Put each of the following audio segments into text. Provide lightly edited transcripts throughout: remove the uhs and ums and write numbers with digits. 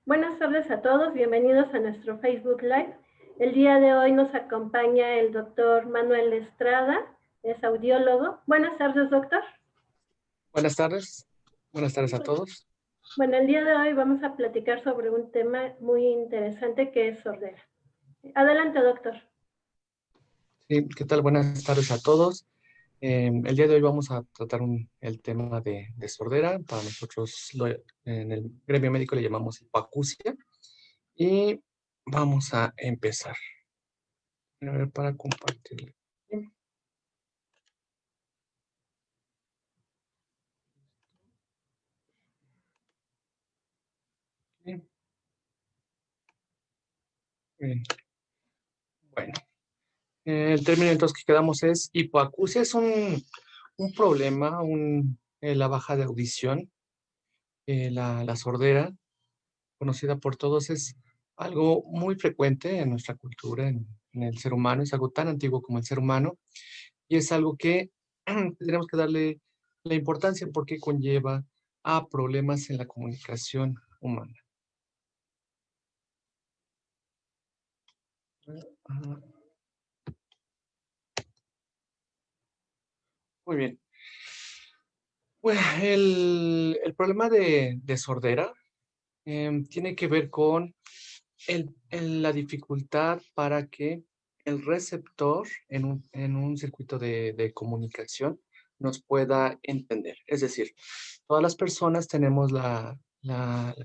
Buenas tardes a todos, bienvenidos a nuestro Facebook Live. El día de hoy nos acompaña el doctor Manuel Estrada, es audiólogo. Buenas tardes, doctor. Buenas tardes a todos. Bueno, el día de hoy vamos a platicar sobre un tema muy interesante que es sordera. Adelante, doctor. Sí, ¿qué tal? Buenas tardes a todos. El día de hoy vamos a tratar el tema de sordera. Para nosotros en el gremio médico le llamamos hipoacusia. Y vamos a empezar. A ver, para compartir. Bien. Bien. Bueno, el término entonces que quedamos es hipoacusia. Es un problema, la baja de audición, la sordera, conocida por todos, es algo muy frecuente en nuestra cultura, en el ser humano. Es algo tan antiguo como el ser humano y es algo que tenemos que darle la importancia porque conlleva a problemas en la comunicación humana. Ajá. Muy bien. Bueno, el problema de sordera tiene que ver con la dificultad para que el receptor en un circuito de comunicación nos pueda entender. Es decir, todas las personas tenemos la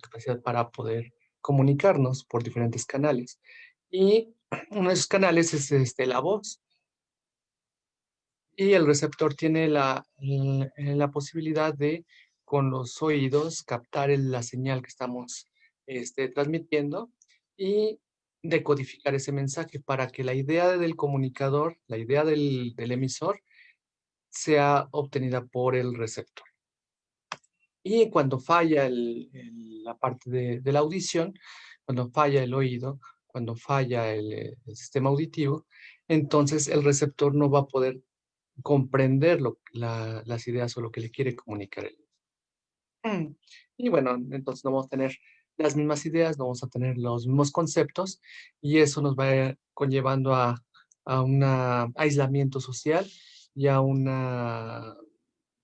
capacidad para poder comunicarnos por diferentes canales. Y uno de esos canales es la voz. Y el receptor tiene la posibilidad de, con los oídos, captar la señal que estamos transmitiendo y decodificar ese mensaje para que la idea del comunicador, la idea del emisor, sea obtenida por el receptor. Y cuando falla la parte de la audición, cuando falla el oído, cuando falla el sistema auditivo, entonces el receptor no va a poder comprender las ideas o lo que le quiere comunicar él. Y bueno, entonces no vamos a tener las mismas ideas, no vamos a tener los mismos conceptos y eso nos va conllevando a un aislamiento social y a una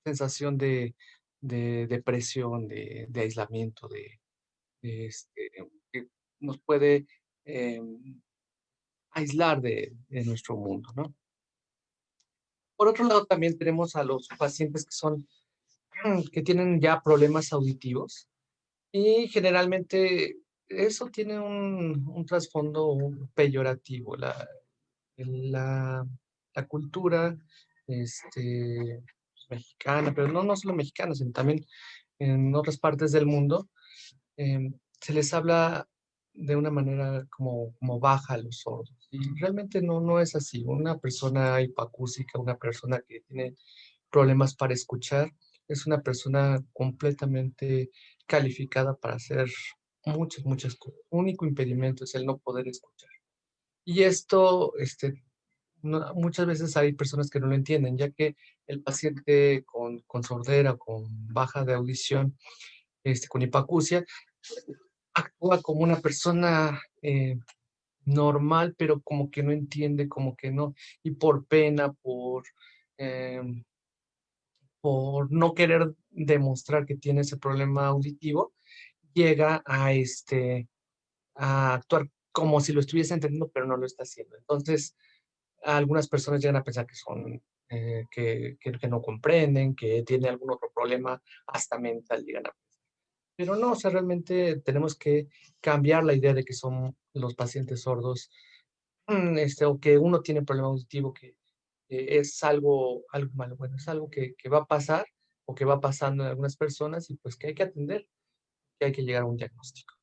sensación de depresión, de aislamiento, que nos puede eh, aislar de nuestro mundo, ¿no? Por otro lado, también tenemos a los pacientes que tienen ya problemas auditivos y generalmente eso tiene un trasfondo peyorativo. La, la cultura mexicana, pero no solo mexicana, sino también en otras partes del mundo, se les habla de una manera como baja a los sordos. Y realmente no es así. Una persona hipoacúsica, una persona que tiene problemas para escuchar, es una persona completamente calificada para hacer muchas cosas. Único impedimento es el no poder escuchar. Y esto, muchas veces hay personas que no lo entienden, ya que el paciente con sordera, con baja de audición, con hipoacusia, actúa como una persona normal, pero como que no entiende, como que no, y por pena, eh, por no querer demostrar que tiene ese problema auditivo, llega a actuar como si lo estuviese entendiendo, pero no lo está haciendo. Entonces, algunas personas llegan a pensar que son, que no comprenden, que tiene algún otro problema, hasta mental, llegan a pensar. Pero no, o sea, realmente tenemos que cambiar la idea de que son los pacientes sordos, o que uno tiene problema auditivo, que es algo malo. Bueno, es algo que va a pasar o que va pasando en algunas personas y pues que hay que atender, que hay que llegar a un diagnóstico.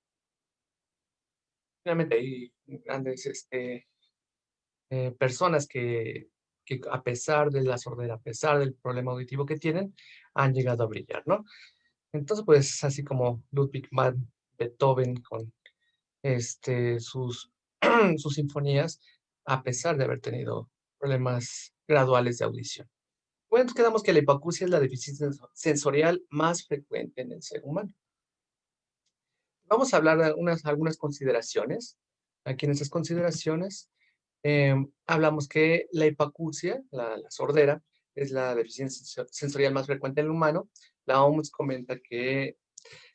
Finalmente hay grandes personas que a pesar de la sordera, a pesar del problema auditivo que tienen, han llegado a brillar, ¿no? Entonces, pues así como Ludwig van Beethoven con sus, sus sinfonías, a pesar de haber tenido problemas graduales de audición. Bueno, quedamos que la hipoacusia es la deficiencia sensorial más frecuente en el ser humano. Vamos a hablar de algunas consideraciones. Aquí en estas consideraciones hablamos que la hipoacusia, la sordera, es la deficiencia sensorial más frecuente en el humano. La OMS comenta que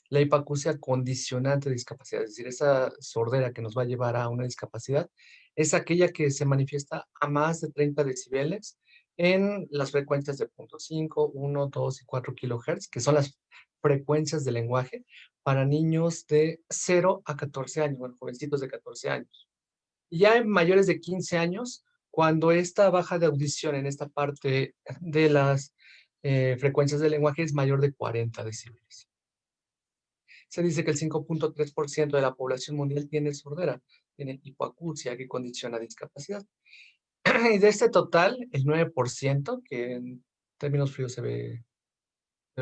la hipoacusia condicionante de discapacidad, es decir, esa sordera que nos va a llevar a una discapacidad, es aquella que se manifiesta a más de 30 decibeles en las frecuencias de 0.5, 1, 2 y 4 kilohertz, que son las frecuencias de lenguaje para niños de 0 a 14 años, bueno, jovencitos de 14 años. Y ya en mayores de 15 años, cuando esta baja de audición en esta parte de las frecuencias del lenguaje es mayor de 40 decibeles. Se dice que el 5.3% de la población mundial tiene sordera, tiene hipoacusia que condiciona discapacidad. Y de este total, el 9%, que en términos fríos se ve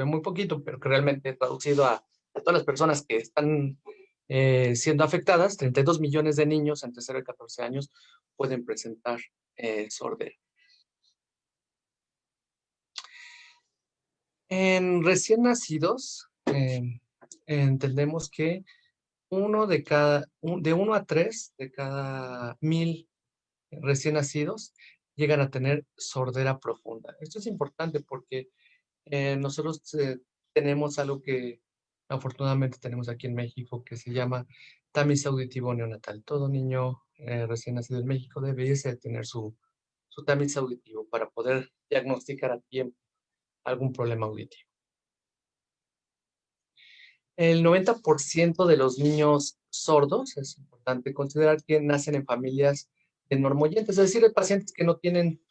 muy poquito, pero que realmente traducido a todas las personas que están siendo afectadas, 32 millones de niños entre 0 y 14 años pueden presentar sordera. En recién nacidos, entendemos que de 1 a 3 de cada 1000 recién nacidos llegan a tener sordera profunda. Esto es importante porque nosotros tenemos algo que afortunadamente tenemos aquí en México que se llama tamiz auditivo neonatal. Todo niño recién nacido en México debería tener su tamiz auditivo para poder diagnosticar a tiempo algún problema auditivo. El 90% de los niños sordos, es importante considerar que nacen en familias de normoyentes, es decir, pacientes que no tienen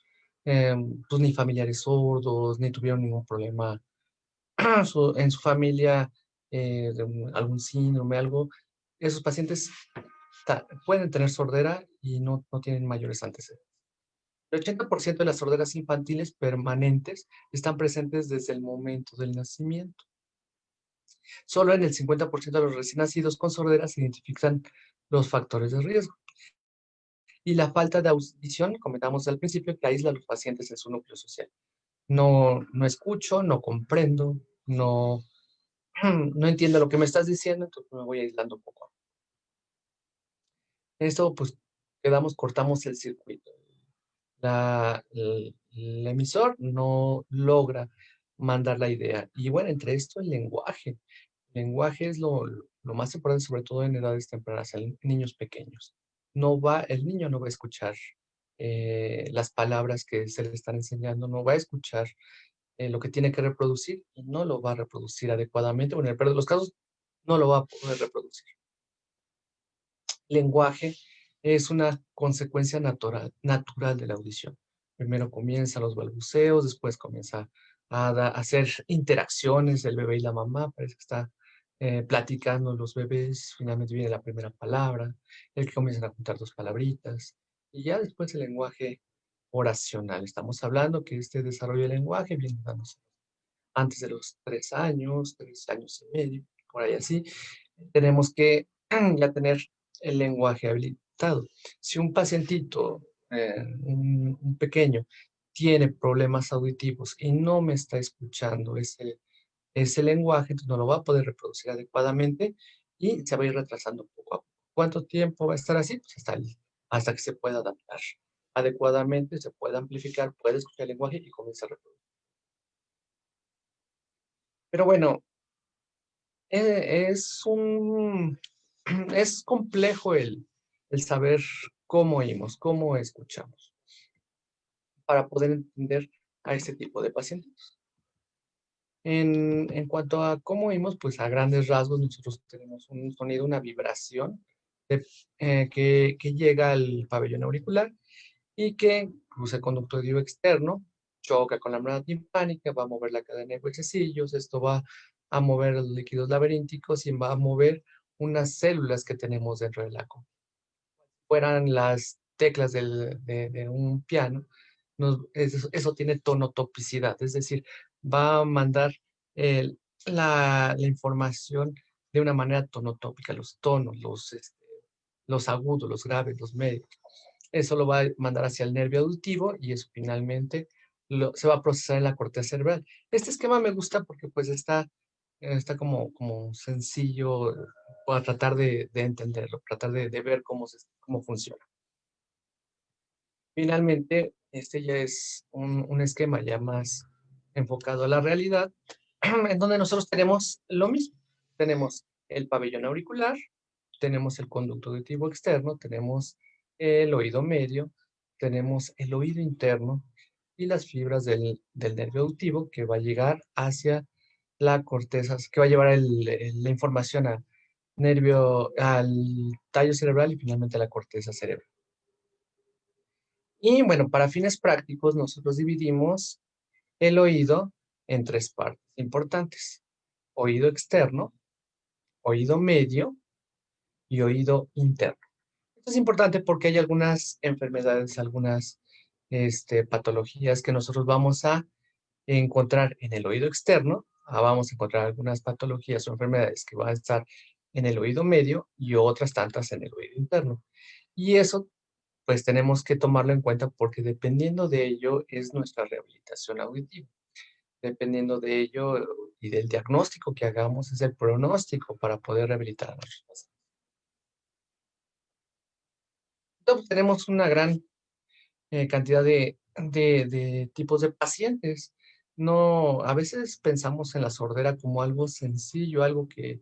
pues, ni familiares sordos, ni tuvieron ningún problema en su familia, algún síndrome, algo. Esos pacientes pueden tener sordera y no tienen mayores antecedentes. El 80% de las sorderas infantiles permanentes están presentes desde el momento del nacimiento. Solo en el 50% de los recién nacidos con sordera se identifican los factores de riesgo. Y la falta de audición, comentamos al principio, que aísla a los pacientes en su núcleo social. No escucho, no comprendo, no entiendo lo que me estás diciendo, entonces me voy aislando un poco. Esto, pues, cortamos el circuito. El emisor no logra mandar la idea. Y bueno, entre esto el lenguaje. El lenguaje es lo más importante, sobre todo en edades tempranas, en niños pequeños. El niño no va a escuchar las palabras que se le están enseñando, no va a escuchar lo que tiene que reproducir y no lo va a reproducir adecuadamente, o en el peor de los casos, no lo va a poder reproducir. Lenguaje es una consecuencia natural de la audición. Primero comienzan los balbuceos, después comienza a hacer interacciones el bebé y la mamá, parece que está platicando los bebés, finalmente viene la primera palabra, el que comienzan a juntar dos palabritas, y ya después el lenguaje oracional. Estamos hablando que este desarrollo del lenguaje viene dándose antes de los 3 años, 3 años y medio, por ahí así, tenemos que ya tener el lenguaje habilitado. Si un pacientito, un pequeño, tiene problemas auditivos y no me está escuchando ese lenguaje, entonces no lo va a poder reproducir adecuadamente y se va a ir retrasando poco a poco. ¿Cuánto tiempo va a estar así? Pues hasta que se pueda adaptar adecuadamente, se pueda amplificar, puede escuchar el lenguaje y comienza a reproducir. Pero bueno, es complejo el saber cómo oímos, cómo escuchamos, para poder entender a este tipo de pacientes. En cuanto a cómo oímos, pues a grandes rasgos nosotros tenemos un sonido, una vibración que llega al pabellón auricular y que cruza el conducto audio externo, choca con la membrana timpánica, va a mover la cadena de huesecillos, esto va a mover los líquidos laberínticos y va a mover unas células que tenemos dentro del la fueran las teclas de un piano, eso tiene tonotopicidad, es decir, va a mandar la información de una manera tonotópica, los tonos, los agudos, los graves, los medios. Eso lo va a mandar hacia el nervio auditivo y eso finalmente se va a procesar en la corteza cerebral. Este esquema me gusta porque pues está como sencillo para tratar de entenderlo, tratar de ver cómo funciona. Finalmente, este ya es un esquema ya más enfocado a la realidad, en donde nosotros tenemos lo mismo. Tenemos el pabellón auricular, tenemos el conducto auditivo externo, tenemos el oído medio, tenemos el oído interno y las fibras del nervio auditivo que va a llegar hacia la corteza, que va a llevar la información al tallo cerebral y finalmente a la corteza cerebral. Y bueno, para fines prácticos, nosotros dividimos el oído en tres partes importantes: oído externo, oído medio y oído interno. Esto es importante porque hay algunas enfermedades, algunas patologías que nosotros vamos a encontrar en el oído externo. Vamos a encontrar algunas patologías o enfermedades que van a estar en el oído medio y otras tantas en el oído interno. Y eso pues tenemos que tomarlo en cuenta porque dependiendo de ello es nuestra rehabilitación auditiva. Dependiendo de ello y del diagnóstico que hagamos es el pronóstico para poder rehabilitar a nuestros pacientes. Entonces, tenemos una gran cantidad de tipos de pacientes. No, a veces pensamos en la sordera como algo sencillo, algo que,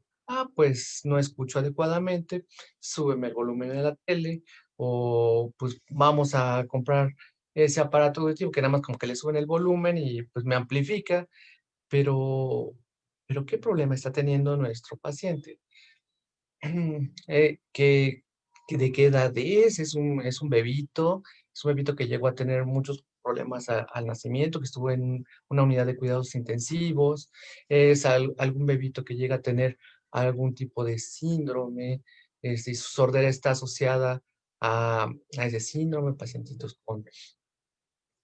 pues no escucho adecuadamente, súbeme el volumen de la tele, o pues vamos a comprar ese aparato auditivo que nada más como que le suben el volumen y pues me amplifica, pero, pero ¿qué problema está teniendo nuestro paciente? ¿Qué, de qué edad es? Es un bebito que llegó a tener muchos problemas al nacimiento, que estuvo en una unidad de cuidados intensivos, es algún bebito que llega a tener algún tipo de síndrome, y su sordera está asociada a ese síndrome, pacientitos con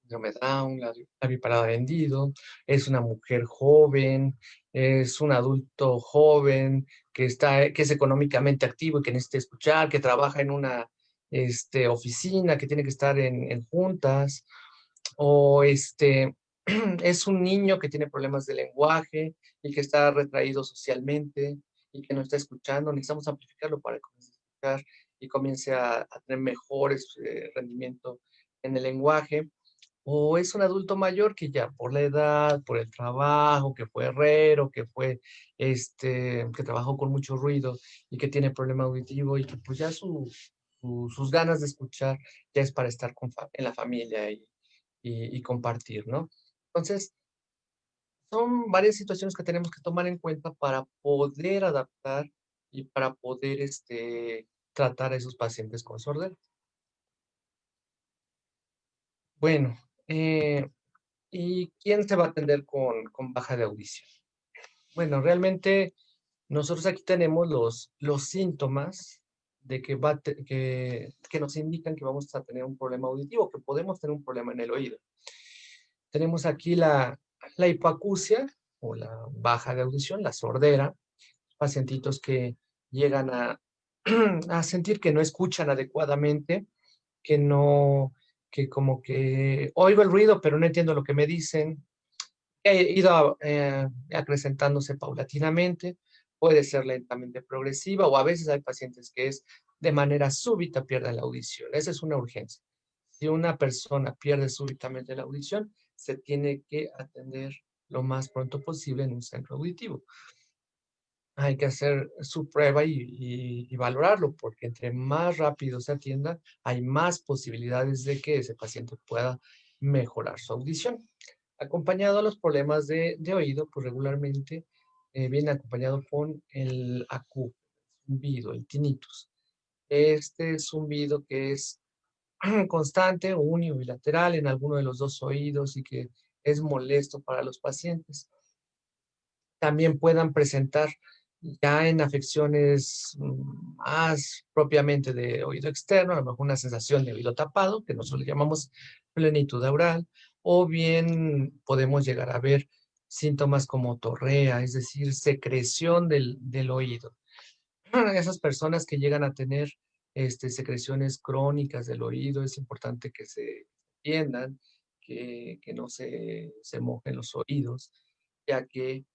síndrome Down, la biparada vendido, es una mujer joven, es un adulto joven que es económicamente activo y que necesita escuchar, que trabaja en una oficina, que tiene que estar en juntas, o es un niño que tiene problemas de lenguaje y que está retraído socialmente y que no está escuchando. Necesitamos amplificarlo para que comience a escuchar y comience a tener mejores rendimiento en el lenguaje. O es un adulto mayor que ya por la edad, por el trabajo, que fue herrero, que trabajó con mucho ruido y que tiene problema auditivo y que pues ya sus ganas de escuchar ya es para estar en la familia y compartir, ¿no? Entonces, son varias situaciones que tenemos que tomar en cuenta para poder adaptar y para poder tratar a esos pacientes con sordera. Bueno, ¿y quién se va a atender con baja de audición? Bueno, realmente nosotros aquí tenemos los síntomas de que nos indican que vamos a tener un problema auditivo, que podemos tener un problema en el oído. Tenemos aquí la hipoacusia o la baja de audición, la sordera, pacientitos que llegan a sentir que no escuchan adecuadamente, que no, que como que oigo el ruido, pero no entiendo lo que me dicen. He ido acrecentándose paulatinamente, puede ser lentamente progresiva o a veces hay pacientes que es de manera súbita pierden la audición. Esa es una urgencia. Si una persona pierde súbitamente la audición, se tiene que atender lo más pronto posible en un centro auditivo. Hay que hacer su prueba y valorarlo, porque entre más rápido se atienda, hay más posibilidades de que ese paciente pueda mejorar su audición. Acompañado a los problemas de oído, pues regularmente viene acompañado con el zumbido, el tinnitus. Este zumbido que es constante, uni o bilateral en alguno de los dos oídos y que es molesto para los pacientes. También puedan presentar ya en afecciones más propiamente de oído externo, a lo mejor una sensación de oído tapado, que nosotros le llamamos plenitud oral, o bien podemos llegar a ver síntomas como torrea, es decir, secreción del oído. Esas personas que llegan a tener secreciones crónicas del oído, es importante que se atiendan, que no se mojen los oídos, ya que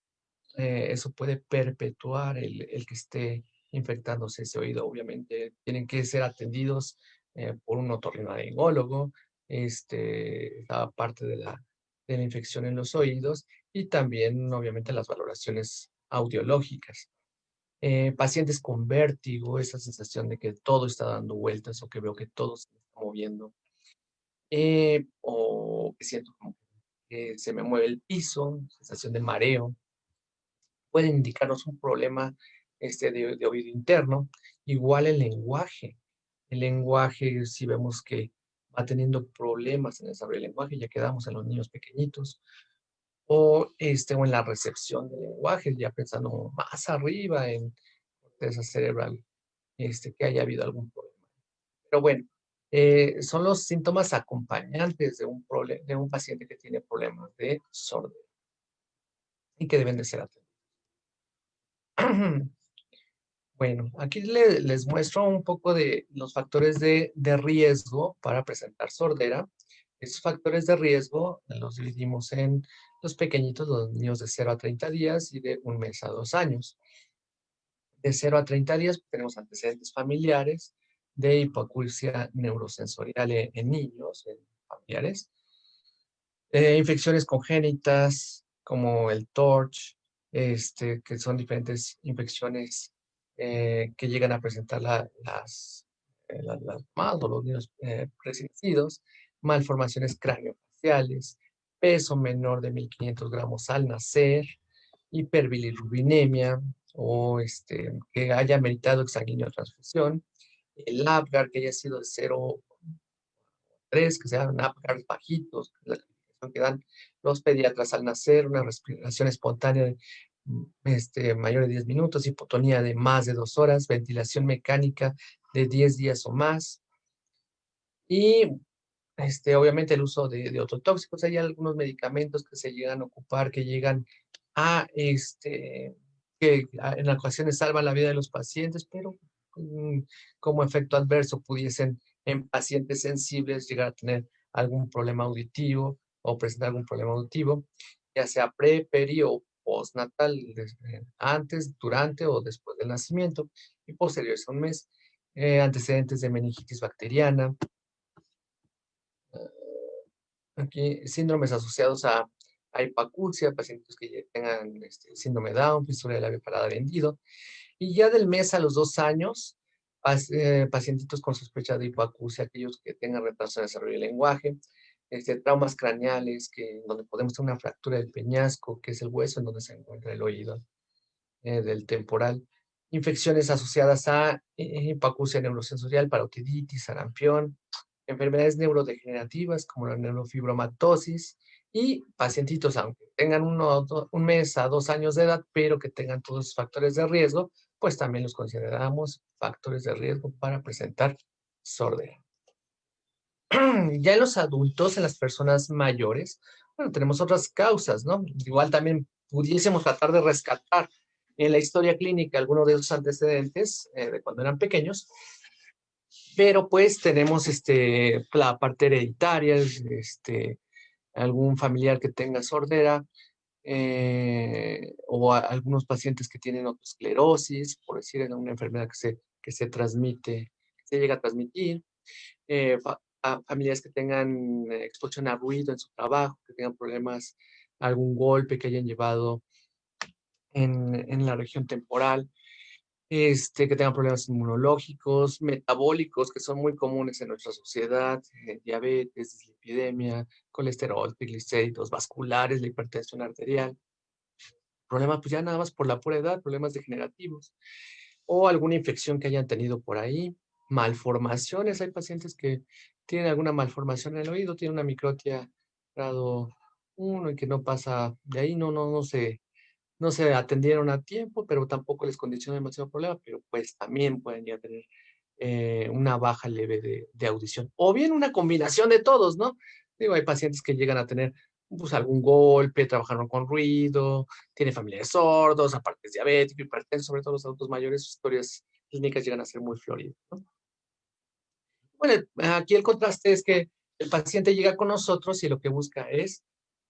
eso puede perpetuar el que esté infectándose ese oído. Obviamente tienen que ser atendidos por un otorrinolaringólogo, la parte de la infección en los oídos y también, obviamente, las valoraciones audiológicas. Pacientes con vértigo, esa sensación de que todo está dando vueltas o que veo que todo se está moviendo, o que siento como que se me mueve el piso, sensación de mareo, pueden indicarnos un problema de oído interno. Igual el lenguaje. El lenguaje, si vemos que va teniendo problemas en el desarrollo del lenguaje, ya quedamos en los niños pequeñitos, o en la recepción del lenguaje, ya pensando más arriba en corteza cerebral, que haya habido algún problema. Pero bueno, son los síntomas acompañantes de un paciente que tiene problemas de sordera y que deben de ser atendidos. Bueno, aquí les muestro un poco de los factores de riesgo para presentar sordera. Esos factores de riesgo los dividimos en los pequeñitos, los niños de 0 a 30 días y de 1 mes a 2 años. De 0 a 30 días tenemos antecedentes familiares de hipoacusia neurosensorial en niños, en familiares. Infecciones congénitas como el TORCH, que son diferentes infecciones que llegan a presentar las mamás o los niños recién nacidos, malformaciones craneofaciales, peso menor de 1500 gramos al nacer, hiperbilirrubinemia o que haya meritado exsanguíneo transfusión, el Apgar que haya sido de 0,3, que sean Apgar bajitos, la calificación que dan los pediatras al nacer, una respiración espontánea de mayor de 10 minutos, hipotonía de más de 2 horas, ventilación mecánica de 10 días o más. Y obviamente el uso de ototóxicos. Hay algunos medicamentos que se llegan a ocupar, que llegan a, en ocasiones salvan la vida de los pacientes, pero como efecto adverso pudiesen en pacientes sensibles llegar a tener algún problema auditivo o presentar algún problema auditivo, ya sea pre, peri o postnatal, antes, durante o después del nacimiento y posteriores a 1 mes. Antecedentes de meningitis bacteriana. Aquí, síndromes asociados a hipacusia, pacientes que tengan síndrome Down, fisura del labio parada vendido. Y ya del mes a los 2 años, pacientitos con sospecha de hipoacusia, aquellos que tengan retraso en el desarrollo del lenguaje, traumas craneales, donde podemos tener una fractura del peñasco, que es el hueso en donde se encuentra el oído del temporal. Infecciones asociadas a hipoacusia neurosensorial, parotiditis, sarampión, enfermedades neurodegenerativas como la neurofibromatosis y pacientitos, aunque tengan 1 mes a 2 años de edad, pero que tengan todos los factores de riesgo, pues también los consideramos factores de riesgo para presentar sordera. Ya en los adultos, en las personas mayores, bueno, tenemos otras causas, ¿no? Igual también pudiésemos tratar de rescatar en la historia clínica algunos de esos antecedentes de cuando eran pequeños, pero pues tenemos la parte hereditaria, algún familiar que tenga sordera, o algunos pacientes que tienen otosclerosis, por decir, en una enfermedad que se transmite, que se llega a transmitir, a familias que tengan exposición a ruido en su trabajo, que tengan problemas, algún golpe que hayan llevado en la región temporal, que tengan problemas inmunológicos, metabólicos, que son muy comunes en nuestra sociedad, diabetes, dislipidemia, colesterol, triglicéridos, vasculares, la hipertensión arterial. Problemas, pues ya nada más por la pura edad, problemas degenerativos, o alguna infección que hayan tenido por ahí, malformaciones. Hay pacientes que tienen alguna malformación en el oído, tienen una microtia grado 1 y que no pasa de ahí, no se atendieron a tiempo, pero tampoco les condicionó demasiado problema, pero pues también pueden ya tener una baja leve de audición. O bien una combinación de todos, ¿no? Digo, hay pacientes que llegan a tener pues, algún golpe, trabajaron con ruido, tiene familiares sordos, aparte es diabético, hipertenso, sobre todo los adultos mayores, sus historias clínicas llegan a ser muy floridas, ¿no? Bueno, aquí el contraste es que el paciente llega con nosotros y lo que busca es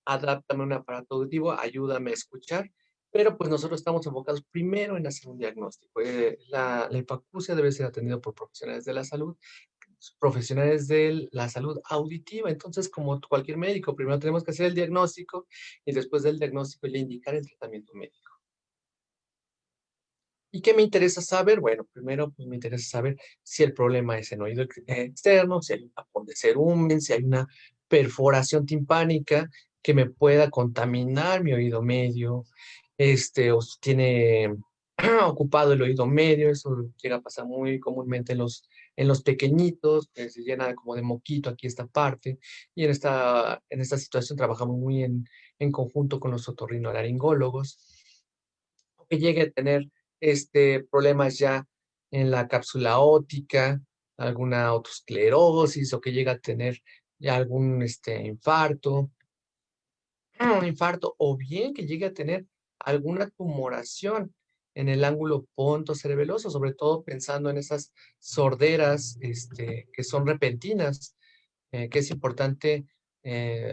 adáptame un aparato auditivo, ayúdame a escuchar, pero pues nosotros estamos enfocados primero en hacer un diagnóstico. La hipoacusia debe ser atendida por profesionales de la salud auditiva. Entonces, como cualquier médico, primero tenemos que hacer el diagnóstico y después del diagnóstico ya indicar el tratamiento médico. ¿Y qué me interesa saber? Bueno, primero pues me interesa saber si el problema es en oído externo, si hay un tapón de cerumen, si hay una perforación timpánica que me pueda contaminar mi oído medio, o si tiene ocupado el oído medio, eso llega a pasar muy comúnmente en los pequeñitos, que se llena como de moquito aquí esta parte, y en esta situación trabajamos muy en conjunto con los otorrinolaringólogos que llegue a tener problemas ya en la cápsula óptica, alguna autoesclerosis o que llegue a tener ya algún infarto, un infarto, o bien que llegue a tener alguna tumoración en el ángulo pontocerebeloso, sobre todo pensando en esas sorderas que son repentinas, que es importante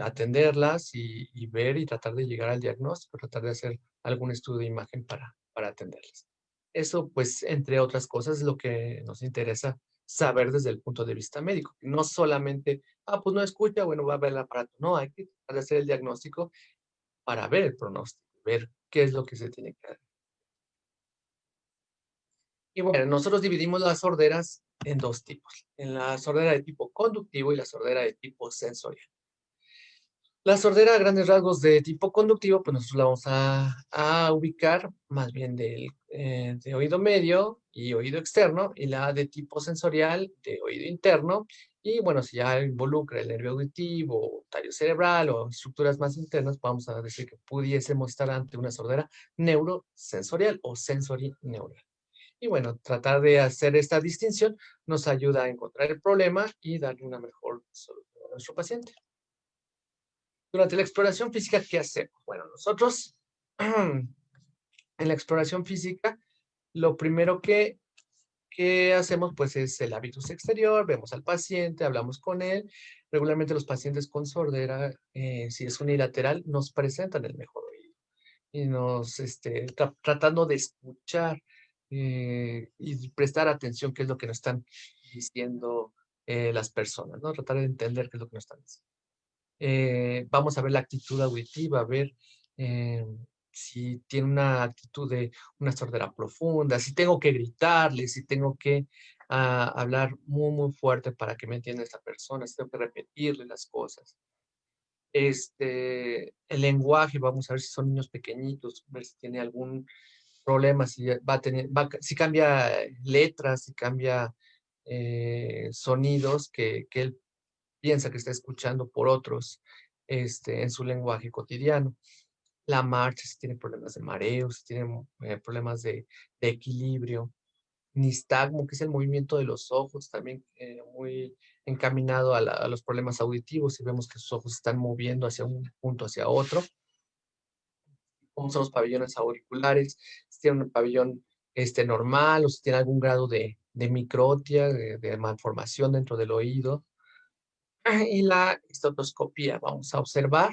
atenderlas y ver y tratar de llegar al diagnóstico, tratar de hacer algún estudio de imagen para atenderlas. Eso, pues, entre otras cosas, es lo que nos interesa saber desde el punto de vista médico. No solamente, pues no escucha, bueno, va a ver el aparato. No, hay que tratar de hacer el diagnóstico para ver el pronóstico, ver qué es lo que se tiene que hacer. Y bueno, nosotros dividimos las sorderas en dos tipos, en la sordera de tipo conductivo y la sordera de tipo sensorial. La sordera a grandes rasgos de tipo conductivo, pues nosotros la vamos a ubicar más bien de oído medio y oído externo, y la de tipo sensorial de oído interno. Y bueno, si ya involucra el nervio auditivo, tallo cerebral o estructuras más internas, vamos a decir que pudiésemos estar ante una sordera neurosensorial o sensorineural. Y bueno, tratar de hacer esta distinción nos ayuda a encontrar el problema y darle una mejor solución a nuestro paciente. Durante la exploración física, ¿qué hacemos? Bueno, nosotros en la exploración física, lo primero que hacemos pues es el hábitus exterior, vemos al paciente, hablamos con él. Regularmente los pacientes con sordera, si es unilateral, nos presentan el mejor oído y nos, tratando de escuchar y prestar atención qué es lo que nos están diciendo las personas, ¿no? Tratar de entender qué es lo que nos están diciendo. Vamos a ver la actitud auditiva, a ver eh, si tiene una actitud de una sordera profunda, si tengo que gritarle, si tengo que hablar muy, muy fuerte para que me entienda esta persona, si tengo que repetirle las cosas. El lenguaje, vamos a ver si son niños pequeñitos, ver si tiene algún problema, si va a tener, si cambia letras, si cambia sonidos que él piensa que está escuchando por otros en su lenguaje cotidiano. La marcha, si tiene problemas de mareo, si tiene problemas de equilibrio. Nistagmo, que es el movimiento de los ojos, también muy encaminado a los problemas auditivos, si vemos que sus ojos se están moviendo hacia un punto, hacia otro. Como son los pabellones auriculares, si tiene un pabellón normal o si tiene algún grado de microtia, de malformación dentro del oído. Y la estotoscopía, vamos a observar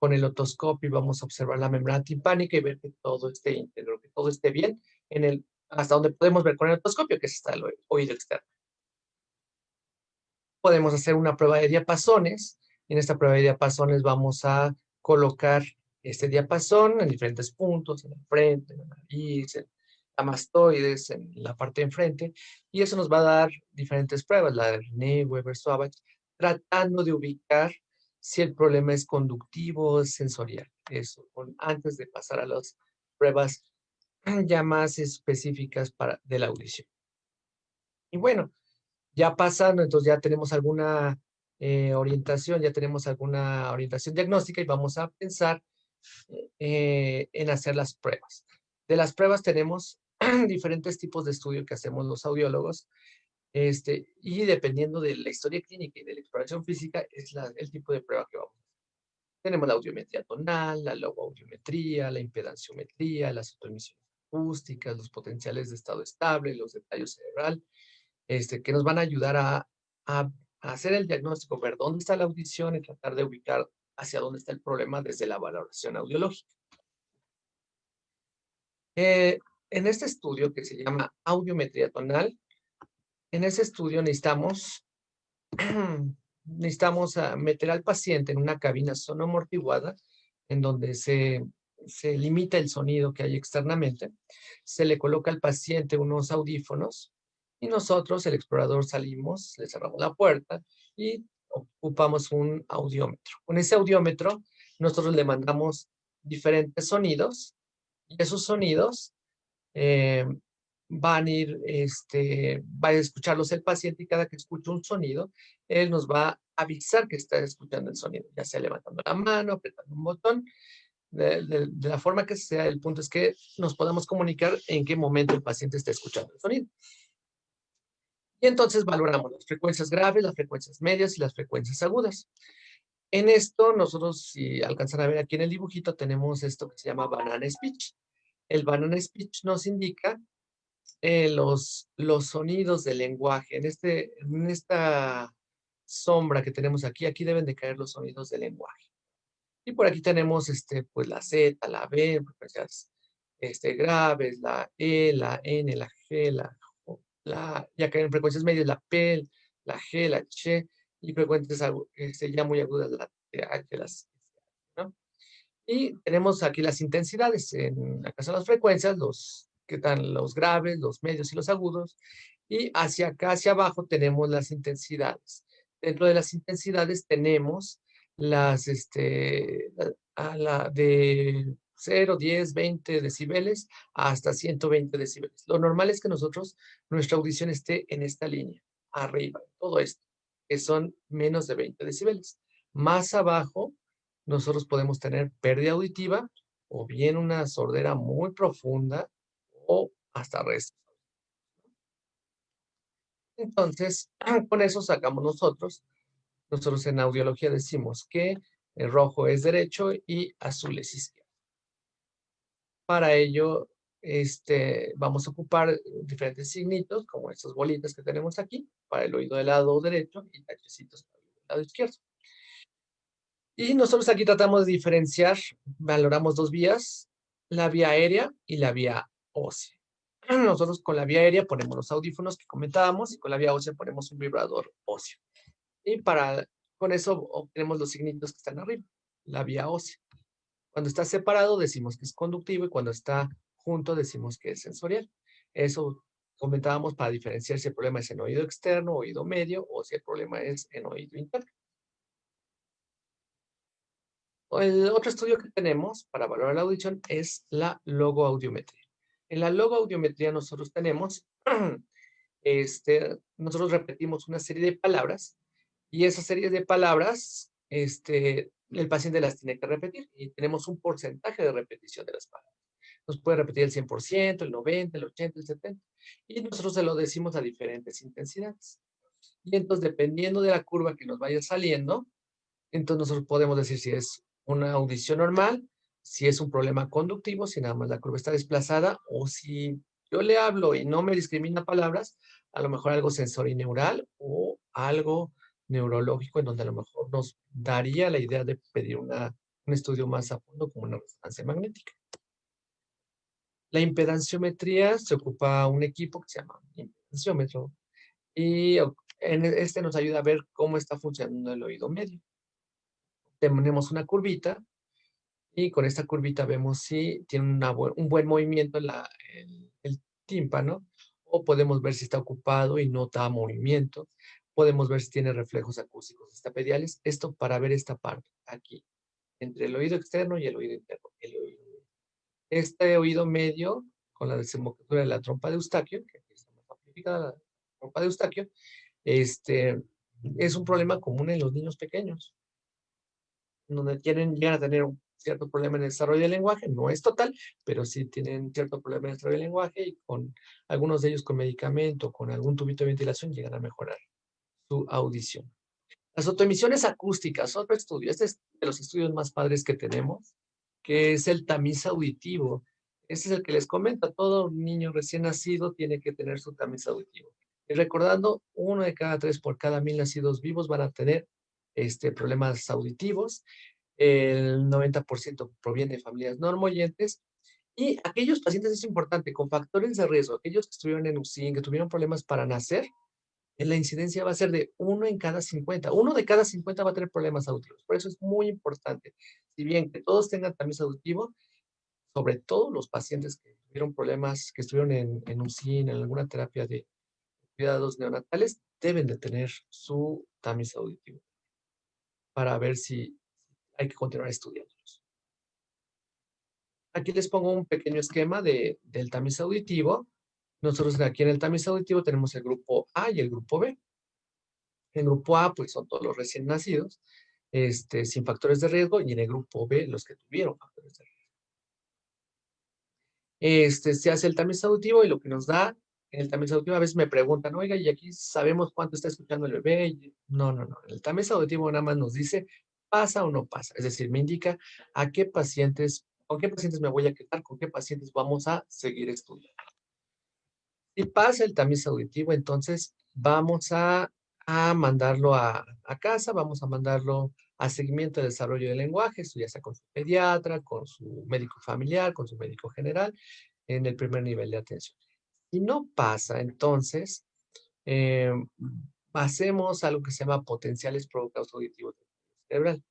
con el otoscopio, vamos a observar la membrana timpánica y ver que todo esté íntegro, que todo esté bien hasta donde podemos ver con el otoscopio, que es hasta el oído externo. Podemos hacer una prueba de diapasones. En esta prueba de diapasones vamos a colocar este diapasón en diferentes puntos, en el frente, en la nariz, en la mastoides, en la parte de enfrente, y eso nos va a dar diferentes pruebas, la de René, Weber, Sauvage, tratando de ubicar si el problema es conductivo o sensorial. Eso, antes de pasar a las pruebas ya más específicas de la audición. Y bueno, ya pasando, entonces ya tenemos alguna orientación, ya tenemos alguna orientación diagnóstica y vamos a pensar en hacer las pruebas. De las pruebas tenemos diferentes tipos de estudio que hacemos los audiólogos. Y dependiendo de la historia clínica y de la exploración física, es el tipo de prueba que vamos a hacer. Tenemos la audiometría tonal, la logoaudiometría, la impedanciometría, las emisiones acústicas, los potenciales de estado estable, los de tallo cerebral, que nos van a ayudar a hacer el diagnóstico, ver dónde está la audición y tratar de ubicar hacia dónde está el problema desde la valoración audiológica. En este estudio que se llama audiometría tonal, en ese estudio necesitamos meter al paciente en una cabina sonoamortiguada en donde se limita el sonido que hay externamente. Se le coloca al paciente unos audífonos y nosotros, el explorador, salimos, le cerramos la puerta y ocupamos un audiómetro. Con ese audiómetro, nosotros le mandamos diferentes sonidos y esos sonidos eh, va a escucharlos el paciente y cada que escuche un sonido, él nos va a avisar que está escuchando el sonido, ya sea levantando la mano, apretando un botón, de la forma que sea. El punto es que nos podamos comunicar en qué momento el paciente está escuchando el sonido. Y entonces valoramos las frecuencias graves, las frecuencias medias y las frecuencias agudas. En esto, nosotros, si alcanzan a ver aquí en el dibujito, tenemos esto que se llama banana speech. El banana speech nos indica los sonidos del lenguaje. En esta sombra que tenemos aquí deben de caer los sonidos del lenguaje. Y por aquí tenemos pues la Z, la B, frecuencias graves, la E, la N, la G, ya caen frecuencias medias, la P, la G, la Ch, y frecuencias ya muy agudas, la TH, las, ¿no? Y tenemos aquí las intensidades. En la casa de las frecuencias, que están los graves, los medios y los agudos. Y hacia acá, hacia abajo, tenemos las intensidades. Dentro de las intensidades tenemos las de 0, 10, 20 decibeles hasta 120 decibeles. Lo normal es que nuestra audición esté en esta línea, arriba, todo esto, que son menos de 20 decibeles. Más abajo, nosotros podemos tener pérdida auditiva o bien una sordera muy profunda o hasta restos. Entonces, con eso sacamos nosotros en audiología decimos que el rojo es derecho y azul es izquierdo. Para ello, vamos a ocupar diferentes signitos, como estas bolitas que tenemos aquí, para el oído del lado derecho y tachecitos para el lado izquierdo. Y nosotros aquí tratamos de diferenciar, valoramos dos vías, la vía aérea y la vía ósea. Nosotros con la vía aérea ponemos los audífonos que comentábamos y con la vía ósea ponemos un vibrador óseo. Y con eso obtenemos los signitos que están arriba, la vía ósea. Cuando está separado decimos que es conductivo y cuando está junto decimos que es sensorial. Eso comentábamos para diferenciar si el problema es en oído externo, oído medio o si el problema es en oído interno. El otro estudio que tenemos para valorar la audición es la logoaudiometría. En la logoaudiometría nosotros nosotros repetimos una serie de palabras y esas series de palabras, el paciente las tiene que repetir y tenemos un porcentaje de repetición de las palabras. Nos puede repetir el 100%, el 90%, el 80%, el 70%. Y nosotros se lo decimos a diferentes intensidades. Y entonces, dependiendo de la curva que nos vaya saliendo, entonces nosotros podemos decir si es una audición normal, si es un problema conductivo, si nada más la curva está desplazada, o si yo le hablo y no me discrimina palabras, a lo mejor algo sensorineural o algo neurológico en donde a lo mejor nos daría la idea de pedir un estudio más a fondo como una resonancia magnética. La impedanciometría se ocupa un equipo que se llama impedanciómetro y nos ayuda a ver cómo está funcionando el oído medio. Tenemos una curvita y con esta curvita vemos si tiene un buen movimiento el tímpano o podemos ver si está ocupado y no da movimiento. Podemos ver si tiene reflejos acústicos estapediales. Esto para ver esta parte aquí, entre el oído externo y el oído interno. Este oído medio, con la desembocadura de la trompa de Eustaquio, que aquí está más amplificada la trompa de Eustaquio, es un problema común en los niños pequeños, donde llegan a tener cierto problema en el desarrollo del lenguaje, no es total, pero sí tienen cierto problema en el desarrollo del lenguaje y con algunos de ellos con medicamento, con algún tubito de ventilación, llegan a mejorar su audición. Las autoemisiones acústicas, otro estudio, este es de los estudios más padres que tenemos, que es el tamiz auditivo. Este es el que les comento, todo niño recién nacido tiene que tener su tamiz auditivo. Y recordando, 1 de cada 3 por cada 1000 nacidos vivos van a tener problemas auditivos. El 90% proviene de familias normoyentes. Y aquellos pacientes, es importante, con factores de riesgo, aquellos que estuvieron en UCI, que tuvieron problemas para nacer, la incidencia va a ser de 1 en cada 50. 1 de cada 50 va a tener problemas auditivos. Por eso es muy importante. Si bien que todos tengan tamiz auditivo, sobre todo los pacientes que tuvieron problemas, que estuvieron en UCI, en alguna terapia de cuidados neonatales, deben de tener su tamiz auditivo para ver si hay que continuar estudiándolos. Aquí les pongo un pequeño esquema del tamiz auditivo. Nosotros aquí en el tamiz auditivo tenemos el grupo A y el grupo B. En el grupo A, pues son todos los recién nacidos, sin factores de riesgo, y en el grupo B, los que tuvieron factores de riesgo. Se hace el tamiz auditivo y lo que nos da en el tamiz auditivo, a veces me preguntan, oiga, y aquí sabemos cuánto está escuchando el bebé. No, no, no. El tamiz auditivo nada más nos dice, pasa o no pasa. Es decir, me indica a qué pacientes, con qué pacientes me voy a quedar, con qué pacientes vamos a seguir estudiando. Si pasa el tamiz auditivo, entonces vamos a mandarlo a casa, vamos a mandarlo a seguimiento de desarrollo del lenguaje, esto ya sea con su pediatra, con su médico familiar, con su médico general, en el primer nivel de atención. Si no pasa, entonces eh, hacemos algo que se llama potenciales provocados auditivos del tallo cerebral.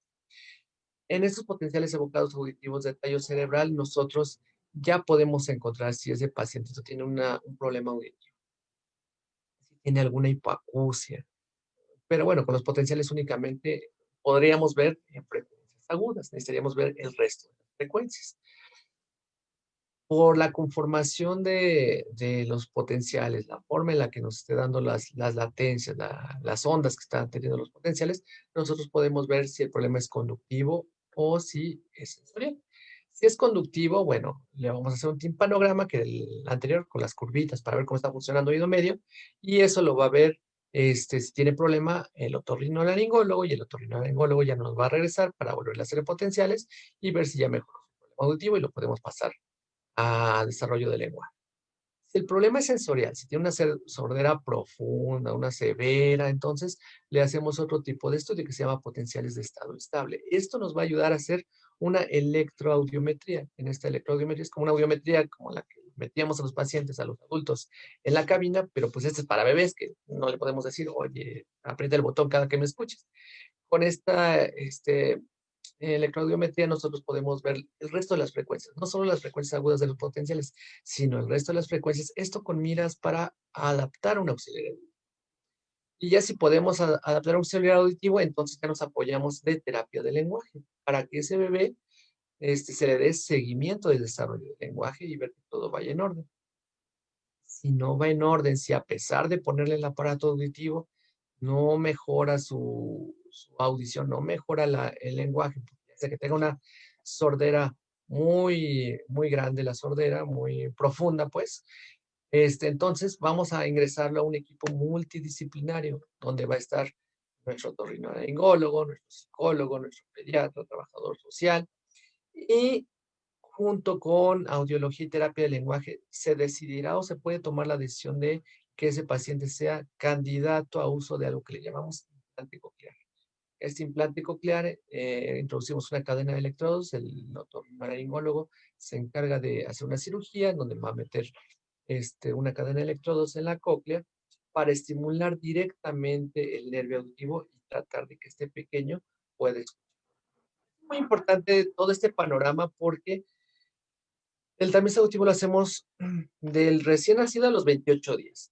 En estos potenciales evocados auditivos de tallo cerebral, nosotros ya podemos encontrar si ese paciente tiene un problema auditivo, si tiene alguna hipoacusia. Pero bueno, con los potenciales únicamente podríamos ver en frecuencias agudas, necesitaríamos ver el resto de las frecuencias. Por la conformación de los potenciales, la forma en la que nos esté dando las latencias, las ondas que están teniendo los potenciales, nosotros podemos ver si el problema es conductivo o si es sensorial. Si es conductivo, bueno, le vamos a hacer un timpanograma, que el anterior, con las curvitas, para ver cómo está funcionando el oído medio, y eso lo va a ver, si tiene problema, el otorrinolaringólogo, y el otorrinolaringólogo ya nos va a regresar para volver a hacer potenciales y ver si ya mejoró su problema auditivo y lo podemos pasar a desarrollo de lengua. Si el problema es sensorial, si tiene una sordera profunda, una severa, entonces le hacemos otro tipo de estudio que se llama potenciales de estado estable. Esto nos va a ayudar a hacer una electroaudiometría. En esta electroaudiometría es como una audiometría como la que metíamos a los pacientes, a los adultos en la cabina, pero pues este es para bebés, que no le podemos decir, oye, aprieta el botón cada que me escuches. Con esta electroaudiometría nosotros podemos ver el resto de las frecuencias, no solo las frecuencias agudas de los potenciales, sino el resto de las frecuencias, esto con miras para adaptar un auxiliar auditivo. Y ya si podemos adaptar un auxiliar auditivo, entonces ya nos apoyamos de terapia de lenguaje, para que ese bebé se le dé seguimiento del desarrollo del lenguaje y ver que todo vaya en orden. Si no va en orden, si a pesar de ponerle el aparato auditivo, no mejora su audición, no mejora el lenguaje, ya sea que tenga una sordera muy, muy grande, la sordera, muy profunda, pues, entonces vamos a ingresarlo a un equipo multidisciplinario, donde va a estar nuestro otorrinolaringólogo, nuestro psicólogo, nuestro pediatra, trabajador social, y junto con audiología y terapia de lenguaje, se decidirá o se puede tomar la decisión de que ese paciente sea candidato a uso de algo que le llamamos implante coclear. Este implante coclear, introducimos una cadena de electrodos, el otorrinolaringólogo se encarga de hacer una cirugía en donde va a meter una cadena de electrodos en la cóclea para estimular directamente el nervio auditivo y tratar de que este pequeño pueda escuchar. Es muy importante todo este panorama porque el tamiz auditivo lo hacemos del recién nacido a los 28 días.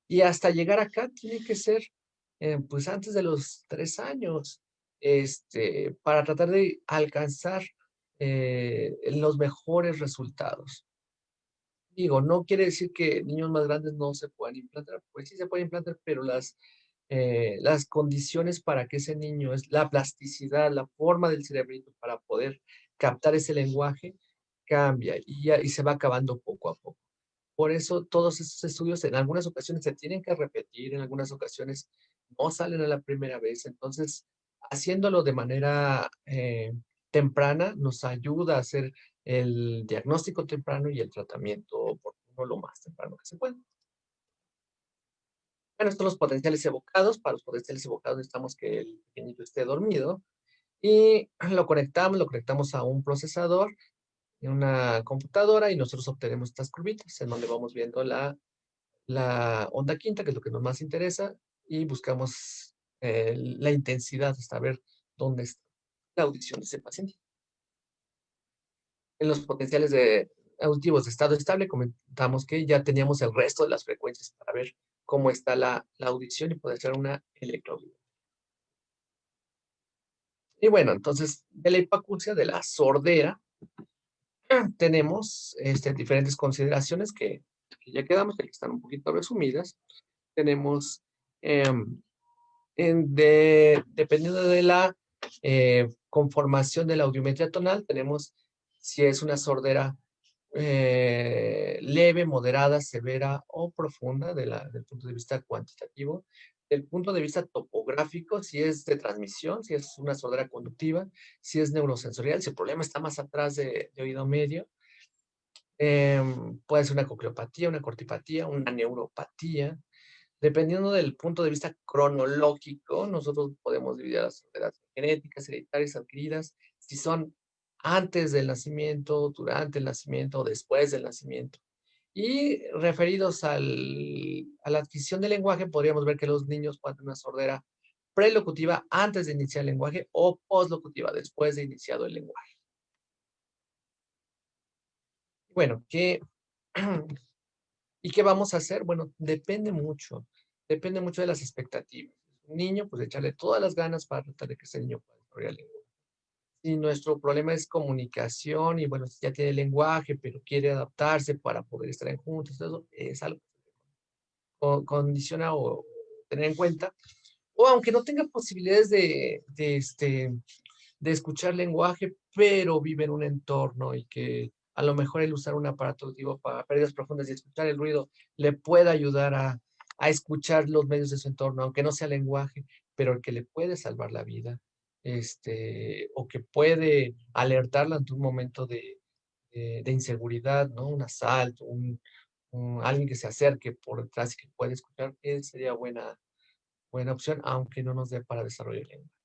Y hasta llegar acá tiene que ser, pues antes de los 3 años, para tratar de alcanzar los mejores resultados. Digo, no quiere decir que niños más grandes no se puedan implantar, pues sí se pueden implantar, pero las condiciones para que ese niño, es la plasticidad, la forma del cerebrito para poder captar ese lenguaje cambia y se va acabando poco a poco. Por eso todos esos estudios en algunas ocasiones se tienen que repetir, en algunas ocasiones no salen a la primera vez. Entonces, haciéndolo de manera temprana nos ayuda a hacer el diagnóstico temprano y el tratamiento oportuno lo más temprano que se pueda. Bueno, estos son los potenciales evocados. Para los potenciales evocados necesitamos que el pequeñito esté dormido y lo conectamos a un procesador en una computadora y nosotros obtenemos estas curvitas en donde vamos viendo la onda quinta, que es lo que nos más interesa, y buscamos la intensidad hasta ver dónde está la audición de ese paciente. En los potenciales auditivos de estado estable comentamos que ya teníamos el resto de las frecuencias para ver cómo está la audición y poder hacer una electroaudiometría. Y bueno, entonces de la hipacusia, de la sordera, tenemos diferentes consideraciones que ya quedamos, que están un poquito resumidas. Tenemos, dependiendo de la conformación de la audiometría tonal, tenemos si es una sordera leve, moderada, severa o profunda del punto de vista cuantitativo. Del punto de vista topográfico, si es de transmisión, si es una sordera conductiva, si es neurosensorial, si el problema está más atrás de oído medio, puede ser una cocleopatía, una cortipatía, una neuropatía. Dependiendo del punto de vista cronológico, nosotros podemos dividir las sorderas genéticas, hereditarias, adquiridas, si son antes del nacimiento, durante el nacimiento o después del nacimiento. Y referidos a la adquisición del lenguaje, podríamos ver que los niños pueden tener una sordera prelocutiva antes de iniciar el lenguaje o postlocutiva después de iniciado el lenguaje. Bueno, ¿y qué vamos a hacer? Bueno, depende mucho de las expectativas. Un niño, pues echarle todas las ganas para tratar de que ese niño pueda desarrollar el lenguaje. Si nuestro problema es comunicación y bueno, si ya tiene lenguaje, pero quiere adaptarse para poder estar en juntos, eso es algo que condiciona o tener en cuenta. O aunque no tenga posibilidades de escuchar lenguaje, pero vive en un entorno y que a lo mejor el usar un aparato auditivo para pérdidas profundas y escuchar el ruido le pueda ayudar a escuchar los medios de su entorno, aunque no sea lenguaje, pero el que le puede salvar la vida, o que puede alertarla ante un momento de inseguridad, ¿no? Un asalto, alguien que se acerque por detrás y que puede escuchar, sería buena opción, aunque no nos dé para desarrollar el lenguaje.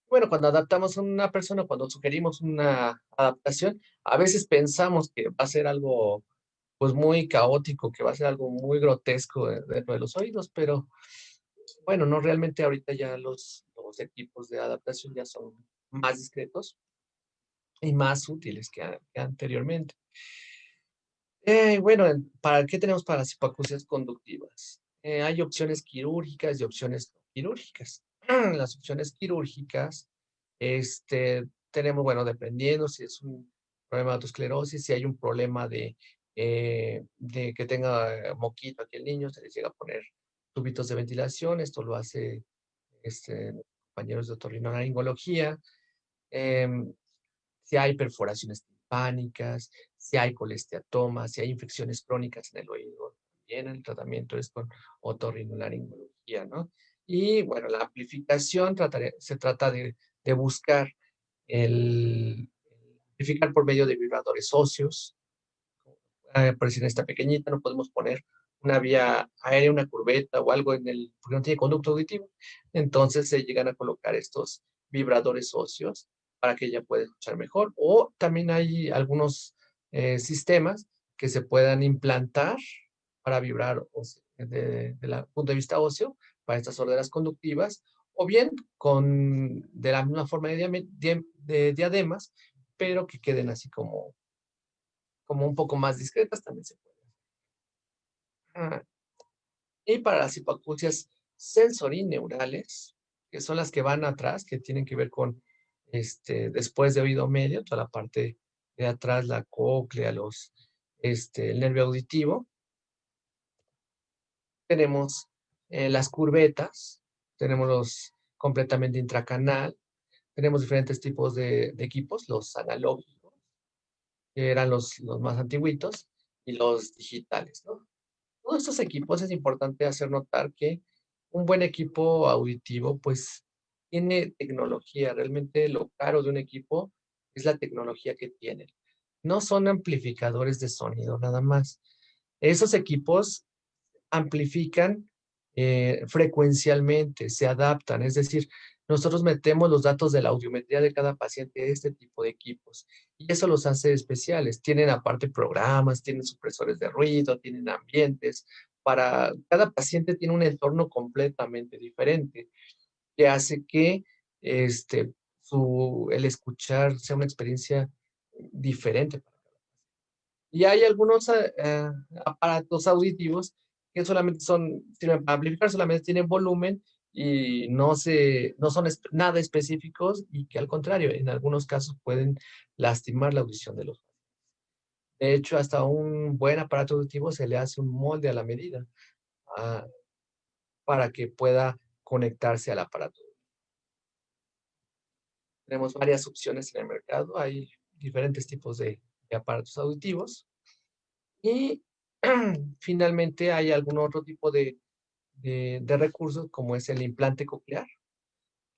Bueno, cuando adaptamos a una persona, cuando sugerimos una adaptación, a veces pensamos que va a ser algo pues muy caótico, que va a ser algo muy grotesco dentro de los oídos, pero bueno, no realmente ahorita ya los equipos de adaptación ya son más discretos y más útiles que anteriormente. Bueno, ¿para qué tenemos para las hipoacusias conductivas? Hay opciones quirúrgicas y opciones no quirúrgicas. Las opciones quirúrgicas, tenemos, bueno, dependiendo si es un problema de autoesclerosis, si hay un problema de que tenga moquito aquí el niño, se les llega a poner tubitos de ventilación, esto lo hace compañeros de otorrinolaringología. Em, si hay perforaciones timpánicas, si hay colesteatomas, si hay infecciones crónicas en el oído, también el tratamiento es con otorrinolaringología, ¿no? Y bueno, la amplificación se trata de buscar amplificar por medio de vibradores óseos. Por decir, en esta pequeñita no podemos poner una vía aérea, una curveta o algo porque no tiene conducto auditivo. Entonces se llegan a colocar estos vibradores óseos para que ella pueda escuchar mejor. O también hay algunos sistemas que se puedan implantar para vibrar de la punto de vista óseo para estas sorderas conductivas, o bien de la misma forma de diademas, pero que queden así como un poco más discretas, también se puede. Y para las hipoacusias sensorineurales, que son las que van atrás, que tienen que ver con después de oído medio, toda la parte de atrás, la cóclea, el nervio auditivo. Tenemos las curvetas, tenemos los completamente intracanal, tenemos diferentes tipos de equipos, los analógicos, que eran los más antiguitos, y los digitales, ¿no? Todos estos equipos es importante hacer notar que un buen equipo auditivo, pues, tiene tecnología. Realmente lo caro de un equipo es la tecnología que tiene. No son amplificadores de sonido nada más. Esos equipos amplifican frecuencialmente, se adaptan, es decir, nosotros metemos los datos de la audiometría de cada paciente a este tipo de equipos y eso los hace especiales. Tienen aparte programas, tienen supresores de ruido, tienen ambientes. Para cada paciente tiene un entorno completamente diferente que hace que este, el escuchar sea una experiencia diferente. Y hay algunos aparatos auditivos que solamente sirven para amplificar, solamente tienen volumen y no son nada específicos y que al contrario, en algunos casos pueden lastimar la audición de los. De hecho, hasta un buen aparato auditivo se le hace un molde a la medida ah, para que pueda conectarse al aparato. Tenemos varias opciones en el mercado, hay diferentes tipos de aparatos auditivos. Y finalmente hay algún otro tipo de recursos, como es el implante coclear,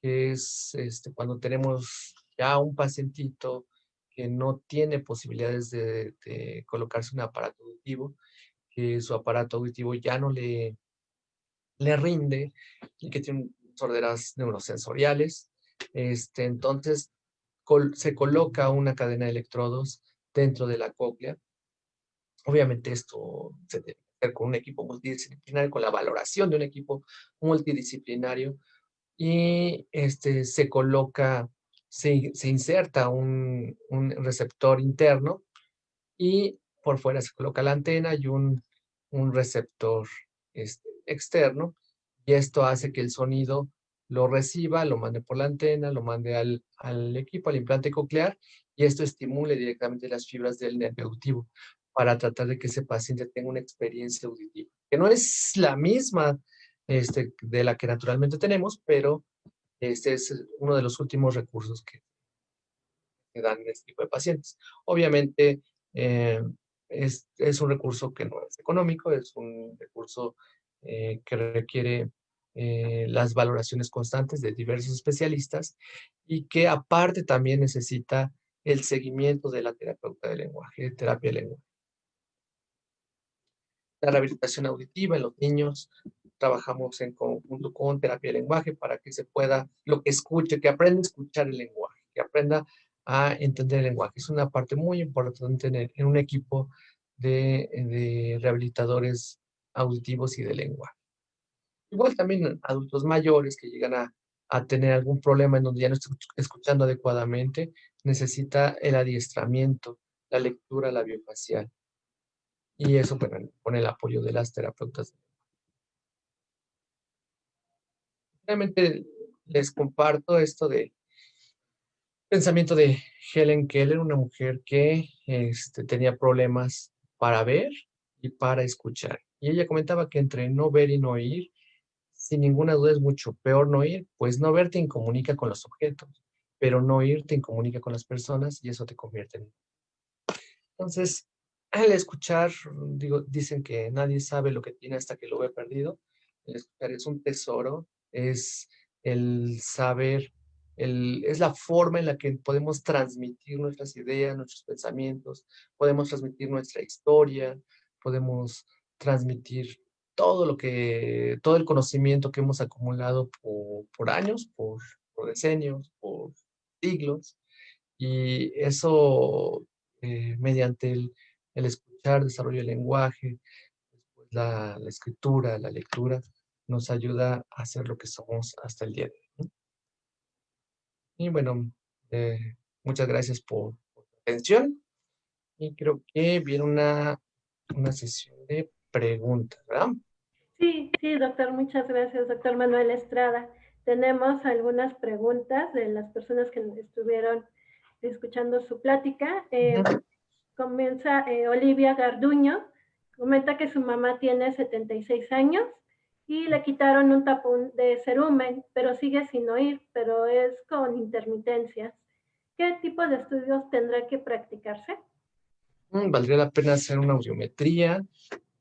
que es cuando tenemos ya un pacientito que no tiene posibilidades de colocarse un aparato auditivo, que su aparato auditivo ya no le rinde y que tiene sorderas neurosensoriales. Entonces, se coloca una cadena de electrodos dentro de la cóclea. Obviamente esto se debe hacer con un equipo multidisciplinario, con la valoración de un equipo multidisciplinario y se coloca, se inserta un receptor interno y por fuera se coloca la antena y un receptor externo y esto hace que el sonido lo reciba, lo mande por la antena, lo mande al equipo, al implante coclear y esto estimule directamente las fibras del nervio auditivo para tratar de que ese paciente tenga una experiencia auditiva, que no es la misma de la que naturalmente tenemos, pero este es uno de los últimos recursos que dan este tipo de pacientes. Obviamente, eh, es un recurso que no es económico, es un recurso que requiere las valoraciones constantes de diversos especialistas y que aparte también necesita el seguimiento de la terapeuta de lenguaje, de terapia de lenguaje. La rehabilitación auditiva en los niños, trabajamos en conjunto con terapia de lenguaje para que se pueda, lo que escuche, que aprenda a escuchar el lenguaje, que aprenda a entender el lenguaje. Es una parte muy importante en un equipo de rehabilitadores auditivos y de lenguaje. Igual también adultos mayores que llegan a tener algún problema en donde ya no están escuchando adecuadamente, necesita el adiestramiento, la lectura, la biofacial. Y eso, bueno, con el apoyo de las terapeutas. Realmente les comparto esto de pensamiento de Helen Keller, una mujer que tenía problemas para ver y para escuchar. Y ella comentaba que entre no ver y no oír, sin ninguna duda es mucho peor no oír, pues no ver te incomunica con los objetos, pero no oír te incomunica con las personas y eso te convierte en. Entonces, al escuchar, digo, dicen que nadie sabe lo que tiene hasta que lo ve perdido. El escuchar es un tesoro, es el saber, es la forma en la que podemos transmitir nuestras ideas, nuestros pensamientos, podemos transmitir nuestra historia, podemos transmitir todo el conocimiento que hemos acumulado por años, por decenios, por siglos. Y eso, mediante el escuchar, desarrollo del lenguaje, después la escritura, la lectura, nos ayuda a ser lo que somos hasta el día de hoy, ¿no? Y bueno, muchas gracias por tu atención. Y creo que viene una sesión de preguntas, ¿verdad? Sí, sí, doctor, muchas gracias, doctor Manuel Estrada. Tenemos algunas preguntas de las personas que estuvieron escuchando su plática. Ujú. Comienza Olivia Garduño, comenta que su mamá tiene 76 años y le quitaron un tapón de cerumen, pero sigue sin oír, pero es con intermitencias. ¿Qué tipo de estudios tendrá que practicarse? Valdría la pena hacer una audiometría,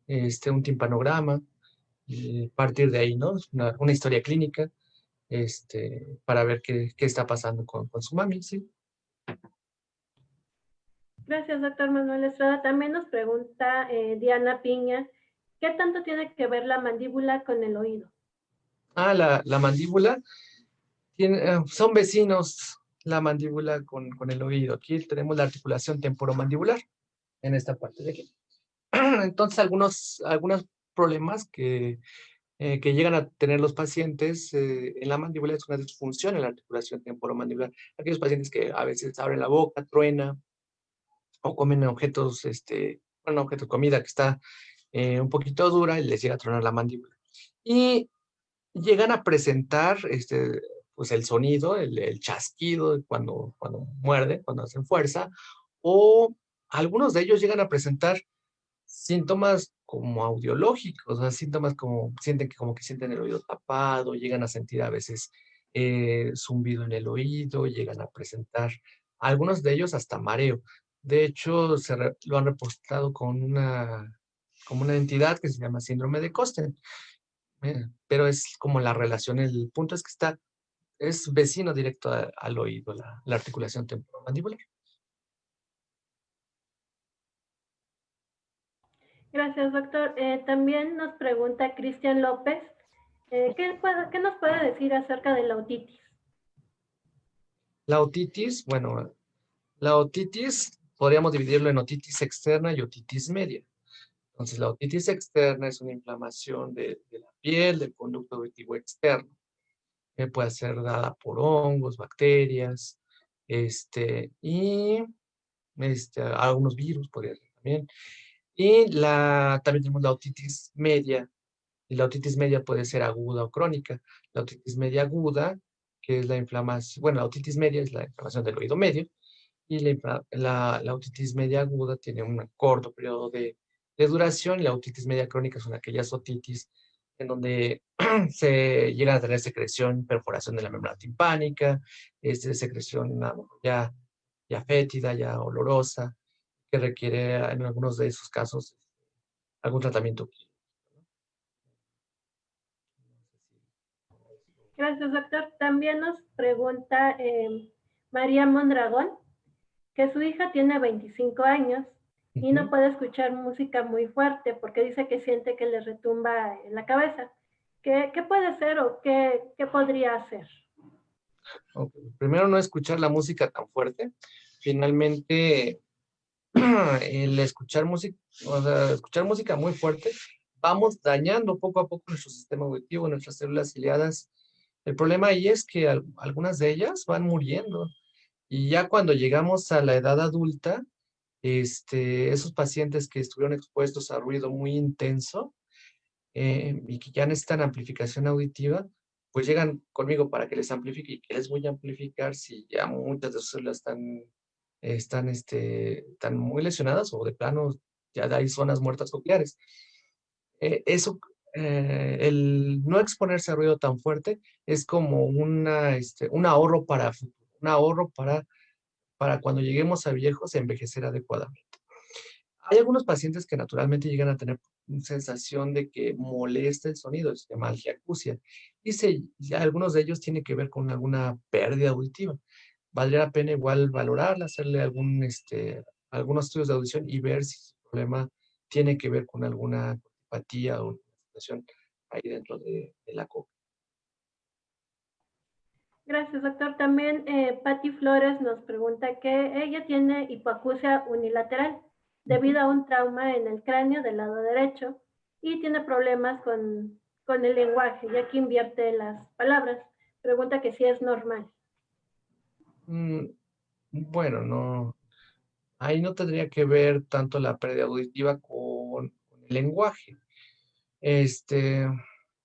un timpanograma, y partir de ahí, ¿no? Una historia clínica, para ver qué está pasando con su mami, ¿sí? Gracias, doctor Manuel Estrada. También nos pregunta Diana Piña, ¿qué tanto tiene que ver la mandíbula con el oído? La mandíbula, son vecinos la mandíbula con el oído. Aquí tenemos la articulación temporomandibular en esta parte de aquí. Entonces, algunos problemas que llegan a tener los pacientes en la mandíbula es una disfunción en la articulación temporomandibular. Aquellos pacientes que a veces abren la boca, truena, o comen objetos, objeto de comida que está un poquito dura y les llega a tronar la mandíbula. Y llegan a presentar, pues el sonido, el chasquido cuando muerden, cuando hacen fuerza, o algunos de ellos llegan a presentar síntomas como audiológicos, o sea, síntomas como sienten que como que sienten el oído tapado, llegan a sentir a veces zumbido en el oído, llegan a presentar algunos de ellos hasta mareo. De hecho, lo han reportado como una entidad que se llama síndrome de Kosten, pero es como la relación, el punto es que es vecino directo al oído, la articulación temporomandibular. Gracias, doctor. También nos pregunta Cristian López, ¿qué nos puede decir acerca de la otitis? La otitis, bueno, la otitis podríamos dividirlo en otitis externa y otitis media. Entonces, la otitis externa es una inflamación de la piel, del conducto auditivo externo, que puede ser dada por hongos, bacterias, y algunos virus podría ser también. Y también tenemos la otitis media, y la otitis media puede ser aguda o crónica. La otitis media aguda, que es la inflamación, bueno, la otitis media es la inflamación del oído medio, y la otitis media aguda tiene un corto periodo de duración. La otitis media crónica son aquellas otitis en donde se llega a tener secreción, perforación de la membrana timpánica, secreción ya fétida, ya olorosa, que requiere en algunos de esos casos algún tratamiento químico. Gracias, doctor. También nos pregunta María Mondragón, que su hija tiene 25 años y no puede escuchar música muy fuerte porque dice que siente que le retumba en la cabeza. ¿Qué puede ser o qué podría hacer? Okay. Primero, no escuchar la música tan fuerte. Finalmente, el escuchar música muy fuerte, vamos dañando poco a poco nuestro sistema auditivo, nuestras células ciliadas. El problema ahí es que algunas de ellas van muriendo, y ya cuando llegamos a la edad adulta, esos pacientes que estuvieron expuestos a ruido muy intenso y que ya necesitan amplificación auditiva, pues llegan conmigo para que les amplifique. ¿Y qué les voy a amplificar si ya muchas de sus células están muy lesionadas, o de plano ya hay zonas muertas cocleares? Eso, el no exponerse a ruido tan fuerte es como un ahorro para futuro, un ahorro para cuando lleguemos a viejos envejecer adecuadamente. Hay algunos pacientes que naturalmente llegan a tener sensación de que molesta el sonido, se llama algiacusia, y ya algunos de ellos tienen que ver con alguna pérdida auditiva. Valdría la pena igual valorarla, hacerle algunos estudios de audición y ver si su problema tiene que ver con alguna apatía o una situación ahí dentro de la coca. Gracias, doctor. También Patti Flores nos pregunta que ella tiene hipoacusia unilateral debido a un trauma en el cráneo del lado derecho y tiene problemas con el lenguaje, ya que invierte las palabras. Pregunta que si es normal. Bueno, no, ahí no tendría que ver tanto la pérdida auditiva con el lenguaje. Este,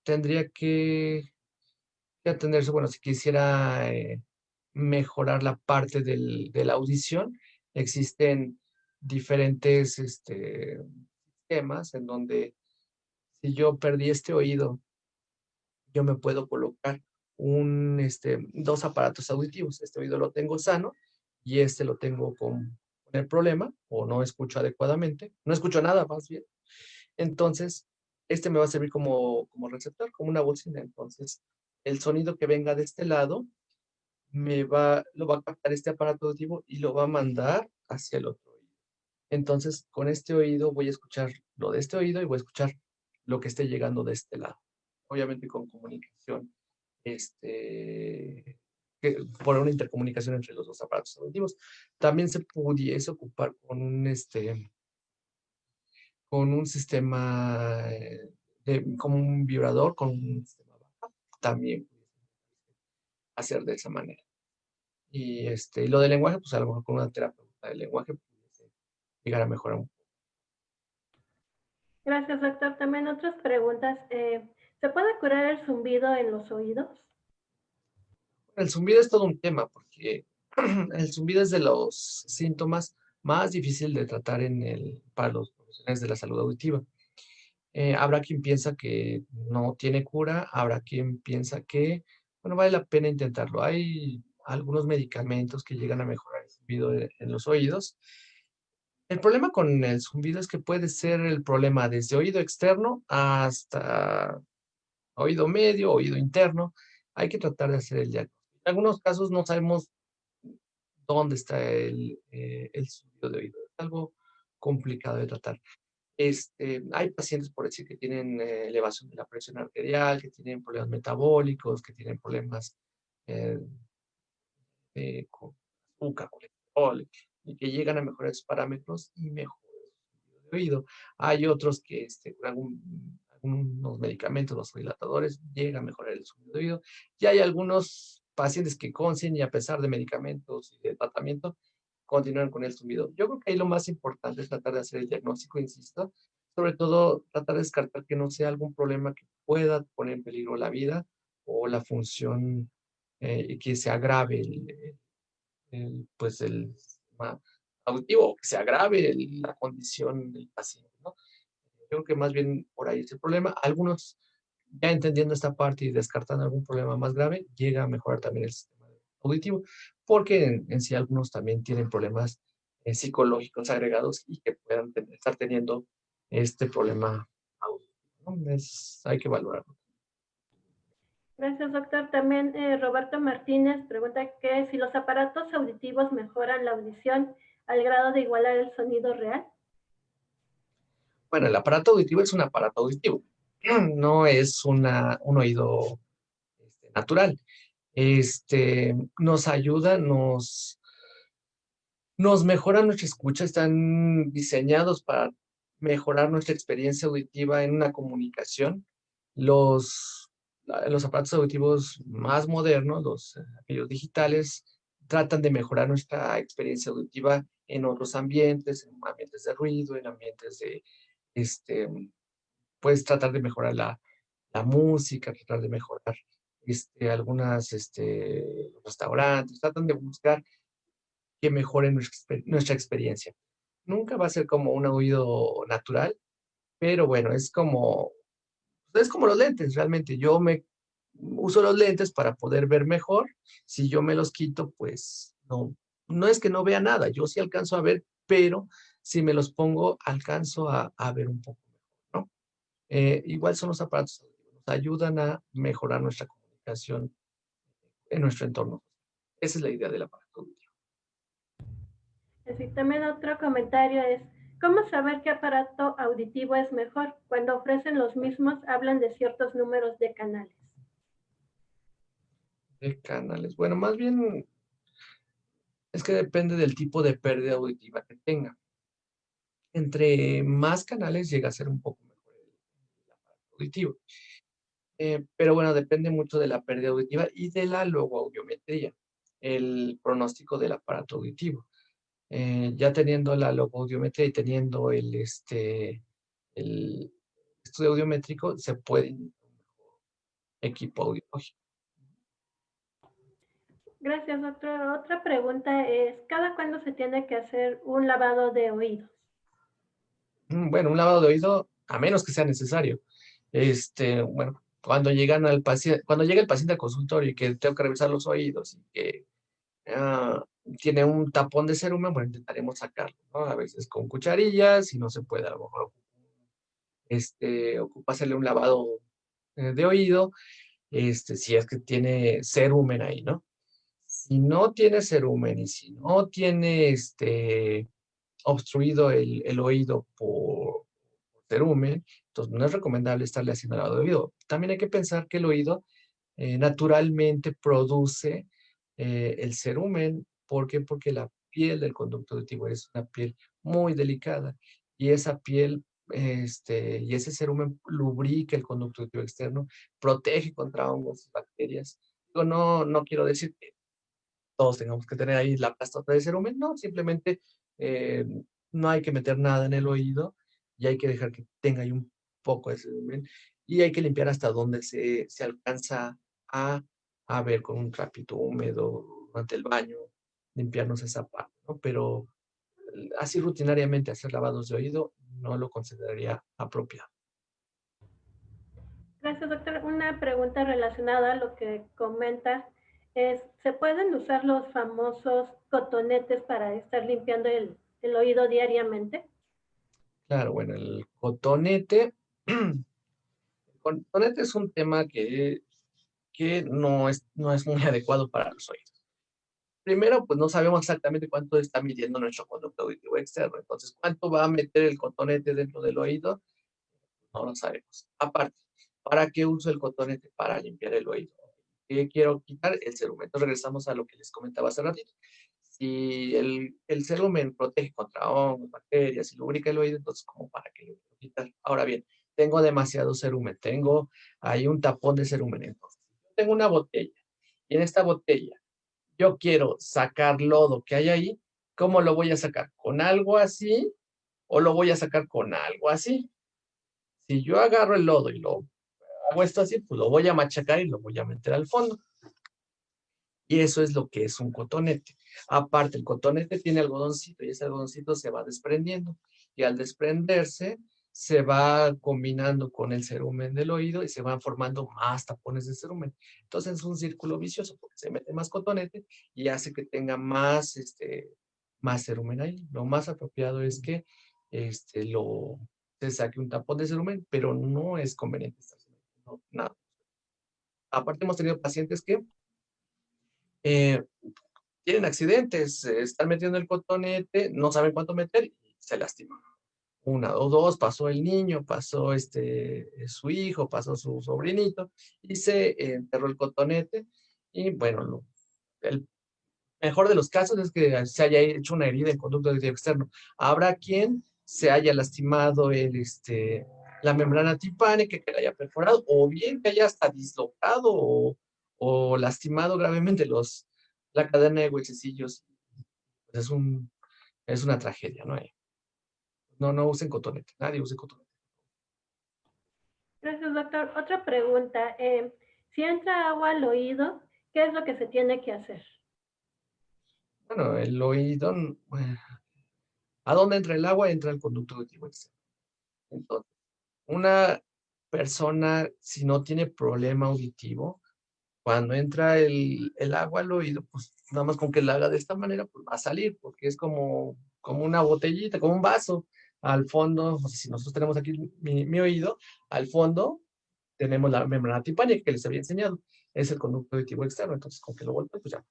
Tendría que atenderse, bueno, si quisiera mejorar la parte de la audición, existen diferentes sistemas en donde si yo perdí este oído yo me puedo colocar dos aparatos auditivos. Este oído lo tengo sano y este lo tengo con el problema o no escucho adecuadamente, no escucho nada más bien. Entonces, este me va a servir como receptor, como una bocina. Entonces, el sonido que venga de este lado lo va a captar este aparato auditivo y lo va a mandar hacia el otro oído. Entonces, con este oído voy a escuchar lo de este oído y voy a escuchar lo que esté llegando de este lado. Obviamente con comunicación, por una intercomunicación entre los dos aparatos auditivos. También se pudiese ocupar con un sistema como un vibrador, con un sistema bajo. También hacer de esa manera. Y lo del lenguaje, pues a lo mejor con una terapeuta del lenguaje pudiese llegar a mejorar un poco. Gracias, doctor. También otras preguntas. ¿Se puede curar el zumbido en los oídos? El zumbido es todo un tema porque el zumbido es de los síntomas más difícil de tratar para los profesionales de la salud auditiva. Habrá quien piensa que no tiene cura, habrá quien piensa que, bueno, vale la pena intentarlo. Hay algunos medicamentos que llegan a mejorar el zumbido en los oídos. El problema con el zumbido es que puede ser el problema desde oído externo hasta oído medio, oído interno. Hay que tratar de hacer el diagnóstico. En algunos casos no sabemos dónde está el zumbido de oído. Es algo complicado de tratar. Hay pacientes, por decir, que tienen elevación de la presión arterial, que tienen problemas metabólicos, que tienen problemas eh, con azúcar, colesterol, y que llegan a mejorar esos parámetros y mejoran de oído. Hay otros que con algunos medicamentos, los dilatadores, llegan a mejorar el sonido de oído. Y hay algunos pacientes que consiguen y a pesar de medicamentos y de tratamiento, continúan con el zumbido. Yo creo que ahí lo más importante es tratar de hacer el diagnóstico, insisto, sobre todo tratar de descartar que no sea algún problema que pueda poner en peligro la vida o la función y que se agrave el sistema auditivo, o que se agrave la condición del paciente, ¿no? Yo creo que más bien por ahí es el problema. Algunos, ya entendiendo esta parte y descartando algún problema más grave, llega a mejorar también el sistema auditivo, porque en sí algunos también tienen problemas psicológicos agregados y que puedan estar teniendo este problema auditivo, ¿no? Hay que valorarlo. Gracias, doctor. También Roberto Martínez pregunta que si los aparatos auditivos mejoran la audición al grado de igualar el sonido real. Bueno, el aparato auditivo es un aparato auditivo, no es un oído natural. Nos ayuda, nos mejora nuestra escucha, están diseñados para mejorar nuestra experiencia auditiva en una comunicación. Los aparatos auditivos más modernos, aquellos digitales, tratan de mejorar nuestra experiencia auditiva en otros ambientes, en ambientes de ruido, en ambientes este, puedes tratar de mejorar la música, tratar de mejorar restaurantes, tratan de buscar que mejoren nuestra experiencia. Nunca va a ser como un oído natural, pero bueno, es como los lentes, realmente. Yo me uso los lentes para poder ver mejor. Si yo me los quito, pues no es que no vea nada, yo sí alcanzo a ver, pero si me los pongo, alcanzo a ver un poco mejor, ¿no? Igual son los aparatos, nos ayudan a mejorar nuestra comunicación en nuestro entorno. Esa es la idea del aparato. Así, también otro comentario es, ¿cómo saber qué aparato auditivo es mejor? Cuando ofrecen los mismos, hablan de ciertos números de canales. De canales. Bueno, más bien es que depende del tipo de pérdida auditiva que tenga. Entre más canales llega a ser un poco mejor el aparato auditivo. Pero bueno, depende mucho de la pérdida auditiva y de la logoaudiometría, el pronóstico del aparato auditivo. Ya teniendo la logoaudiometría y teniendo el estudio audiométrico, se puede un mejor equipo audiológico. Gracias, doctor. Otra pregunta es, ¿cada cuándo se tiene que hacer un lavado de oídos? Bueno, un lavado de oído, a menos que sea necesario. Bueno, cuando llegan al paciente, cuando llega el paciente al consultorio y que tengo que revisar los oídos y que ah, tiene un tapón de cerumen, bueno, intentaremos sacarlo, ¿no? A veces con cucharillas, si no se puede, a lo mejor ocupa hacerle un lavado de oído, si es que tiene cerumen ahí, ¿no? Si no tiene cerumen y si no tiene obstruido el oído por cerumen, entonces no es recomendable estarle haciendo lavado de oído. También hay que pensar que el oído naturalmente produce el cerumen. ¿Por qué? Porque la piel del conducto auditivo es una piel muy delicada y esa piel y ese cerumen lubrica el conducto auditivo externo, protege contra hongos y bacterias. Digo, no, no quiero decir que todos tengamos que tener ahí la pasta de cerumen, no, simplemente eh, no hay que meter nada en el oído y hay que dejar que tenga ahí un poco de cerumen y hay que limpiar hasta donde se alcanza a, a ver con un trapito húmedo durante el baño, limpiarnos esa parte, ¿no? Pero así rutinariamente hacer lavados de oído no lo consideraría apropiado. Gracias, doctor. Una pregunta relacionada a lo que comenta es, ¿se pueden usar los famosos cotonetes para estar limpiando el oído diariamente? Claro, bueno, el cotonete, el cotonete es un tema que no es muy adecuado para los oídos. Primero, pues no sabemos exactamente cuánto está midiendo nuestro conducto auditivo externo. Entonces, ¿cuánto va a meter el cotonete dentro del oído? No lo sabemos. Aparte, ¿para qué uso el cotonete? Para limpiar el oído. ¿Qué quiero quitar? El cerumen. Entonces, regresamos a lo que les comentaba hace ratito. Si el cerumen protege contra hongos, bacterias y lubrica el oído, entonces, ¿cómo para qué lo quiero quitar? Ahora bien, tengo demasiado cerumen. Tengo ahí un tapón de cerumen. Entonces, tengo una botella. Y en esta botella yo quiero sacar lodo que hay ahí, ¿cómo lo voy a sacar? ¿Con algo así o lo voy a sacar con algo así? Si yo agarro el lodo y lo hago esto así, pues lo voy a machacar y lo voy a meter al fondo. Y eso es lo que es un cotonete. Aparte, el cotonete tiene algodoncito y ese algodoncito se va desprendiendo. Y al desprenderse, se va combinando con el cerumen del oído y se van formando más tapones de cerumen. Entonces es un círculo vicioso porque se mete más cotonete y hace que tenga más cerumen ahí. Lo más apropiado es que se saque un tapón de cerumen, pero no es conveniente estar no, nada. Aparte, hemos tenido pacientes que eh, tienen accidentes, están metiendo el cotonete, no saben cuánto meter y se lastiman. Una o dos, pasó el niño, pasó su hijo, pasó su sobrinito y se enterró el cotonete. Y bueno, el mejor de los casos es que se haya hecho una herida en conducto auditivo externo. Habrá quien se haya lastimado la membrana timpánica, que la haya perforado, o bien que haya hasta dislocado o lastimado gravemente la cadena de huesecillos. Pues es una tragedia, ¿no? No, no usen cotonete, nadie use cotonete. Gracias, doctor. Otra pregunta. Si entra agua al oído, ¿qué es lo que se tiene que hacer? Bueno, el oído, ¿a dónde entra el agua? Entra el conducto auditivo externo. Entonces, una persona, si no tiene problema auditivo, cuando entra el agua al oído, pues nada más con que la haga de esta manera, pues va a salir, porque es como una botellita, como un vaso. Al fondo, o sea, si nosotros tenemos aquí mi oído, al fondo tenemos la membrana timpánica que les había enseñado. Es el conducto auditivo externo, entonces con que lo golpeen, pues ya.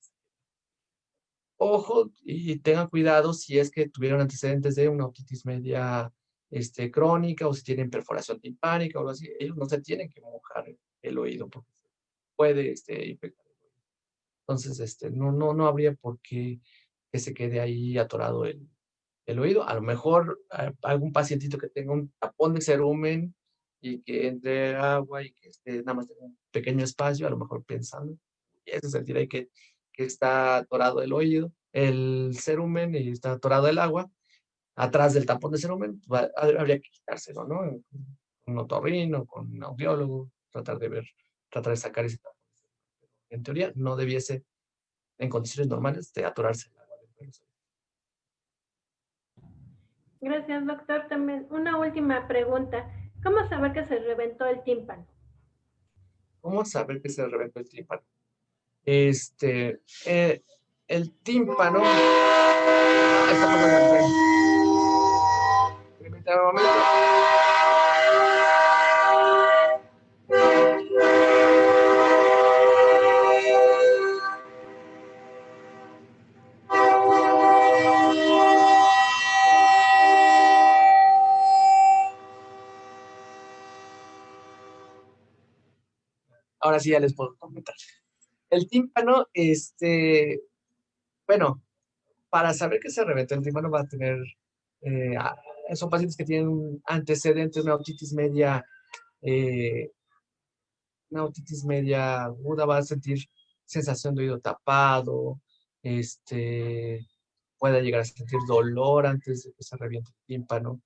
Ojo y tengan cuidado si es que tuvieron antecedentes de una otitis media crónica o si tienen perforación timpánica o algo así. Ellos no se tienen que mojar el oído porque puede infectar. Entonces, no habría por qué que se quede ahí atorado el oído. A lo mejor algún pacientito que tenga un tapón de cerumen y que entre agua y que nada más tenga un pequeño espacio, a lo mejor pensando, y eso sentirá ahí que está atorado el oído, el cerumen y está atorado el agua, atrás del tapón de cerumen, pues, habría que quitárselo, ¿no? Con un otorrino, con un audiólogo, tratar de sacar ese tapón. En teoría, no debiese, en condiciones normales, de atorarse el agua. Gracias, doctor. También una última pregunta. ¿Cómo saber que se reventó el tímpano? ¿Cómo saber que se reventó el tímpano? Este, eh, el tímpano. Ahí está pasando el tren. Permítame un momento. Ahora sí ya les puedo comentar. El tímpano, bueno, para saber que se reventó el tímpano va a tener, eh, a- son pacientes que tienen antecedentes, eh, una otitis media aguda, va a sentir sensación de oído tapado, puede llegar a sentir dolor antes de que se reviente el tímpano.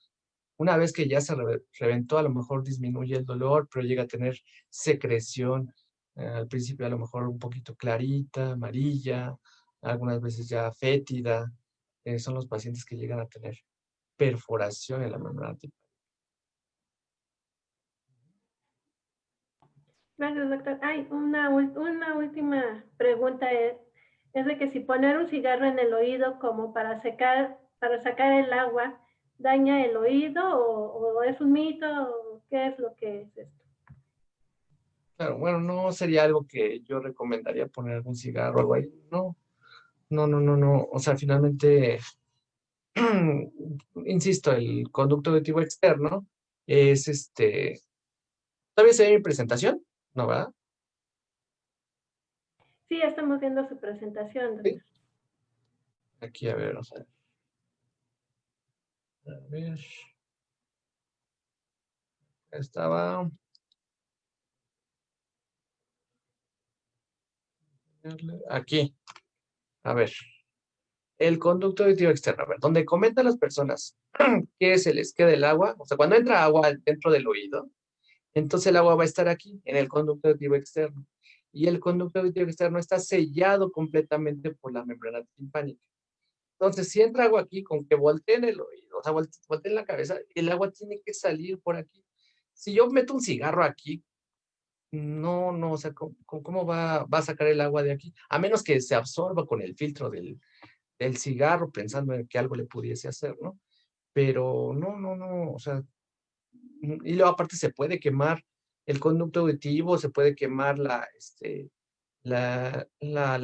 Una vez que ya se reventó, a lo mejor disminuye el dolor, pero llega a tener secreción, al principio a lo mejor un poquito clarita, amarilla, algunas veces ya fétida. Son los pacientes que llegan a tener perforación en la membrana tímpana. Gracias, doctor. Ay, una última pregunta es de que si poner un cigarro en el oído como para sacar el agua, ¿daña el oído o es un mito? ¿O qué es lo que es esto? Claro, bueno, no sería algo que yo recomendaría poner algún cigarro o algo ahí. No, no, no, no, no. O sea, finalmente, insisto, el conducto auditivo externo es ¿Todavía se ve mi presentación? ¿No, verdad? Sí, estamos viendo su presentación, Sí. doctor. Aquí, a ver, vamos a ver. A ver, estaba. Aquí, a ver. El conducto auditivo externo, a ver, donde comentan las personas que se les queda el agua, o sea, cuando entra agua dentro del oído, entonces el agua va a estar aquí, en el conducto auditivo externo. Y el conducto auditivo externo está sellado completamente por la membrana timpánica. Entonces, si entra agua aquí, con que volteen el oído, o sea, volteen la cabeza, el agua tiene que salir por aquí. Si yo meto un cigarro aquí, no, no, o sea, ¿cómo va a sacar el agua de aquí? A menos que se absorba con el filtro del cigarro, pensando en que algo le pudiese hacer, ¿no? Pero no, no, no, o sea, y luego aparte se puede quemar el conducto auditivo, se puede quemar la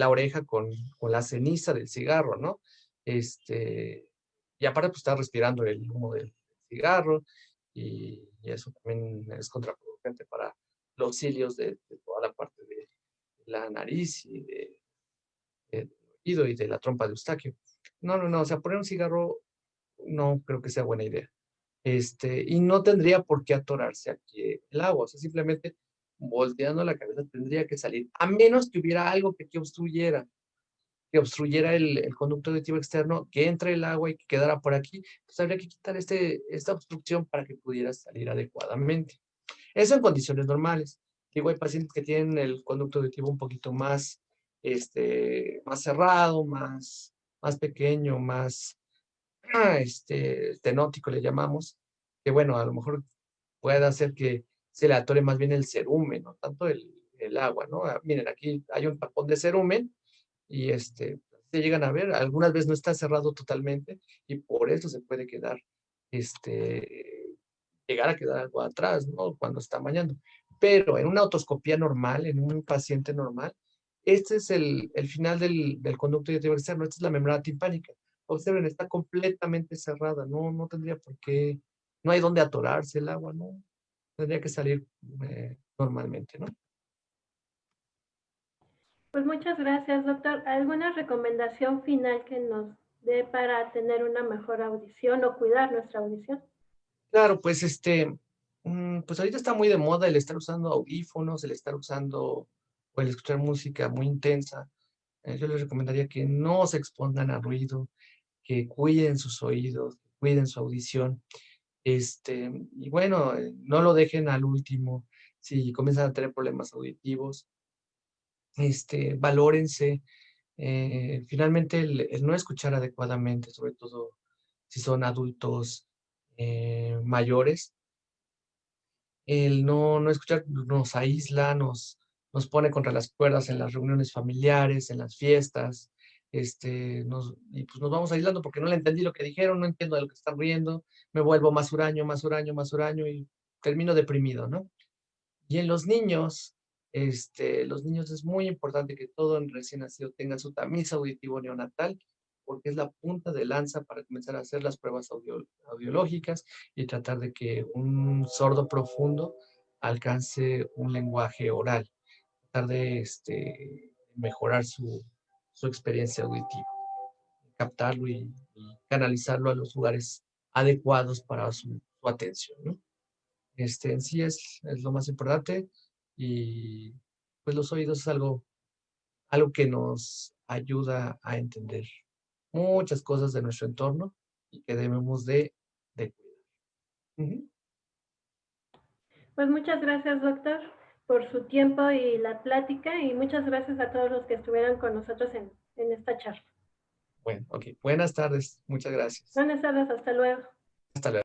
oreja con la ceniza del cigarro, ¿no? Y aparte pues está respirando el humo del cigarro y eso también es contraproducente para los cilios de toda la parte de la nariz y del oído y de la trompa de Eustaquio. No, no, no, o sea, poner un cigarro no creo que sea buena idea. Y no tendría por qué atorarse aquí el agua, o sea, simplemente volteando la cabeza tendría que salir, a menos que hubiera algo que obstruyera el conducto auditivo externo, que entre el agua y que quedara por aquí, pues habría que quitar esta obstrucción para que pudiera salir adecuadamente. Eso en condiciones normales. Digo, hay pacientes que tienen el conducto auditivo un poquito más cerrado, más pequeño, más estenótico le llamamos, que bueno, a lo mejor puede hacer que se le atore más bien el cerumen, no tanto el agua, ¿no? Miren, aquí hay un tapón de cerumen y se llegan a ver, algunas veces no está cerrado totalmente y por eso se puede llegar a quedar algo atrás, ¿no? Cuando está bañando. Pero en una otoscopía normal, en un paciente normal, este es el final del conducto auditivo externo, esta es la membrana timpánica. Observen, está completamente cerrada, no, no tendría por qué, no hay dónde atorarse el agua, ¿no? Tendría que salir normalmente, ¿no? Pues muchas gracias, doctor. ¿Alguna recomendación final que nos dé para tener una mejor audición o cuidar nuestra audición? Claro, pues pues ahorita está muy de moda el estar usando audífonos, el estar usando o el escuchar música muy intensa. Yo les recomendaría que no se expongan a ruido, que cuiden sus oídos, que cuiden su audición. Y bueno, no lo dejen al último. Si comienzan a tener problemas auditivos, valórense. Finalmente, el no escuchar adecuadamente, sobre todo si son adultos mayores, el no escuchar nos aísla, nos pone contra las cuerdas en las reuniones familiares, en las fiestas, y pues nos vamos aislando porque no le entendí lo que dijeron, no entiendo de lo que están riendo, me vuelvo más huraño, más huraño, más huraño y termino deprimido, ¿no? Y en los niños es muy importante que todo en recién nacido tenga su tamiz auditivo neonatal, porque es la punta de lanza para comenzar a hacer las pruebas audiológicas y tratar de que un sordo profundo alcance un lenguaje oral, tratar de mejorar su experiencia auditiva, captarlo y canalizarlo a los lugares adecuados para su atención, ¿no? En sí es lo más importante y pues los oídos es algo que nos ayuda a entender muchas cosas de nuestro entorno y que debemos de cuidar. Ujú. Pues muchas gracias, doctor, por su tiempo y la plática, y muchas gracias a todos los que estuvieron con nosotros en esta charla. Bueno, ok. Buenas tardes. Muchas gracias. Buenas tardes, hasta luego. Hasta luego.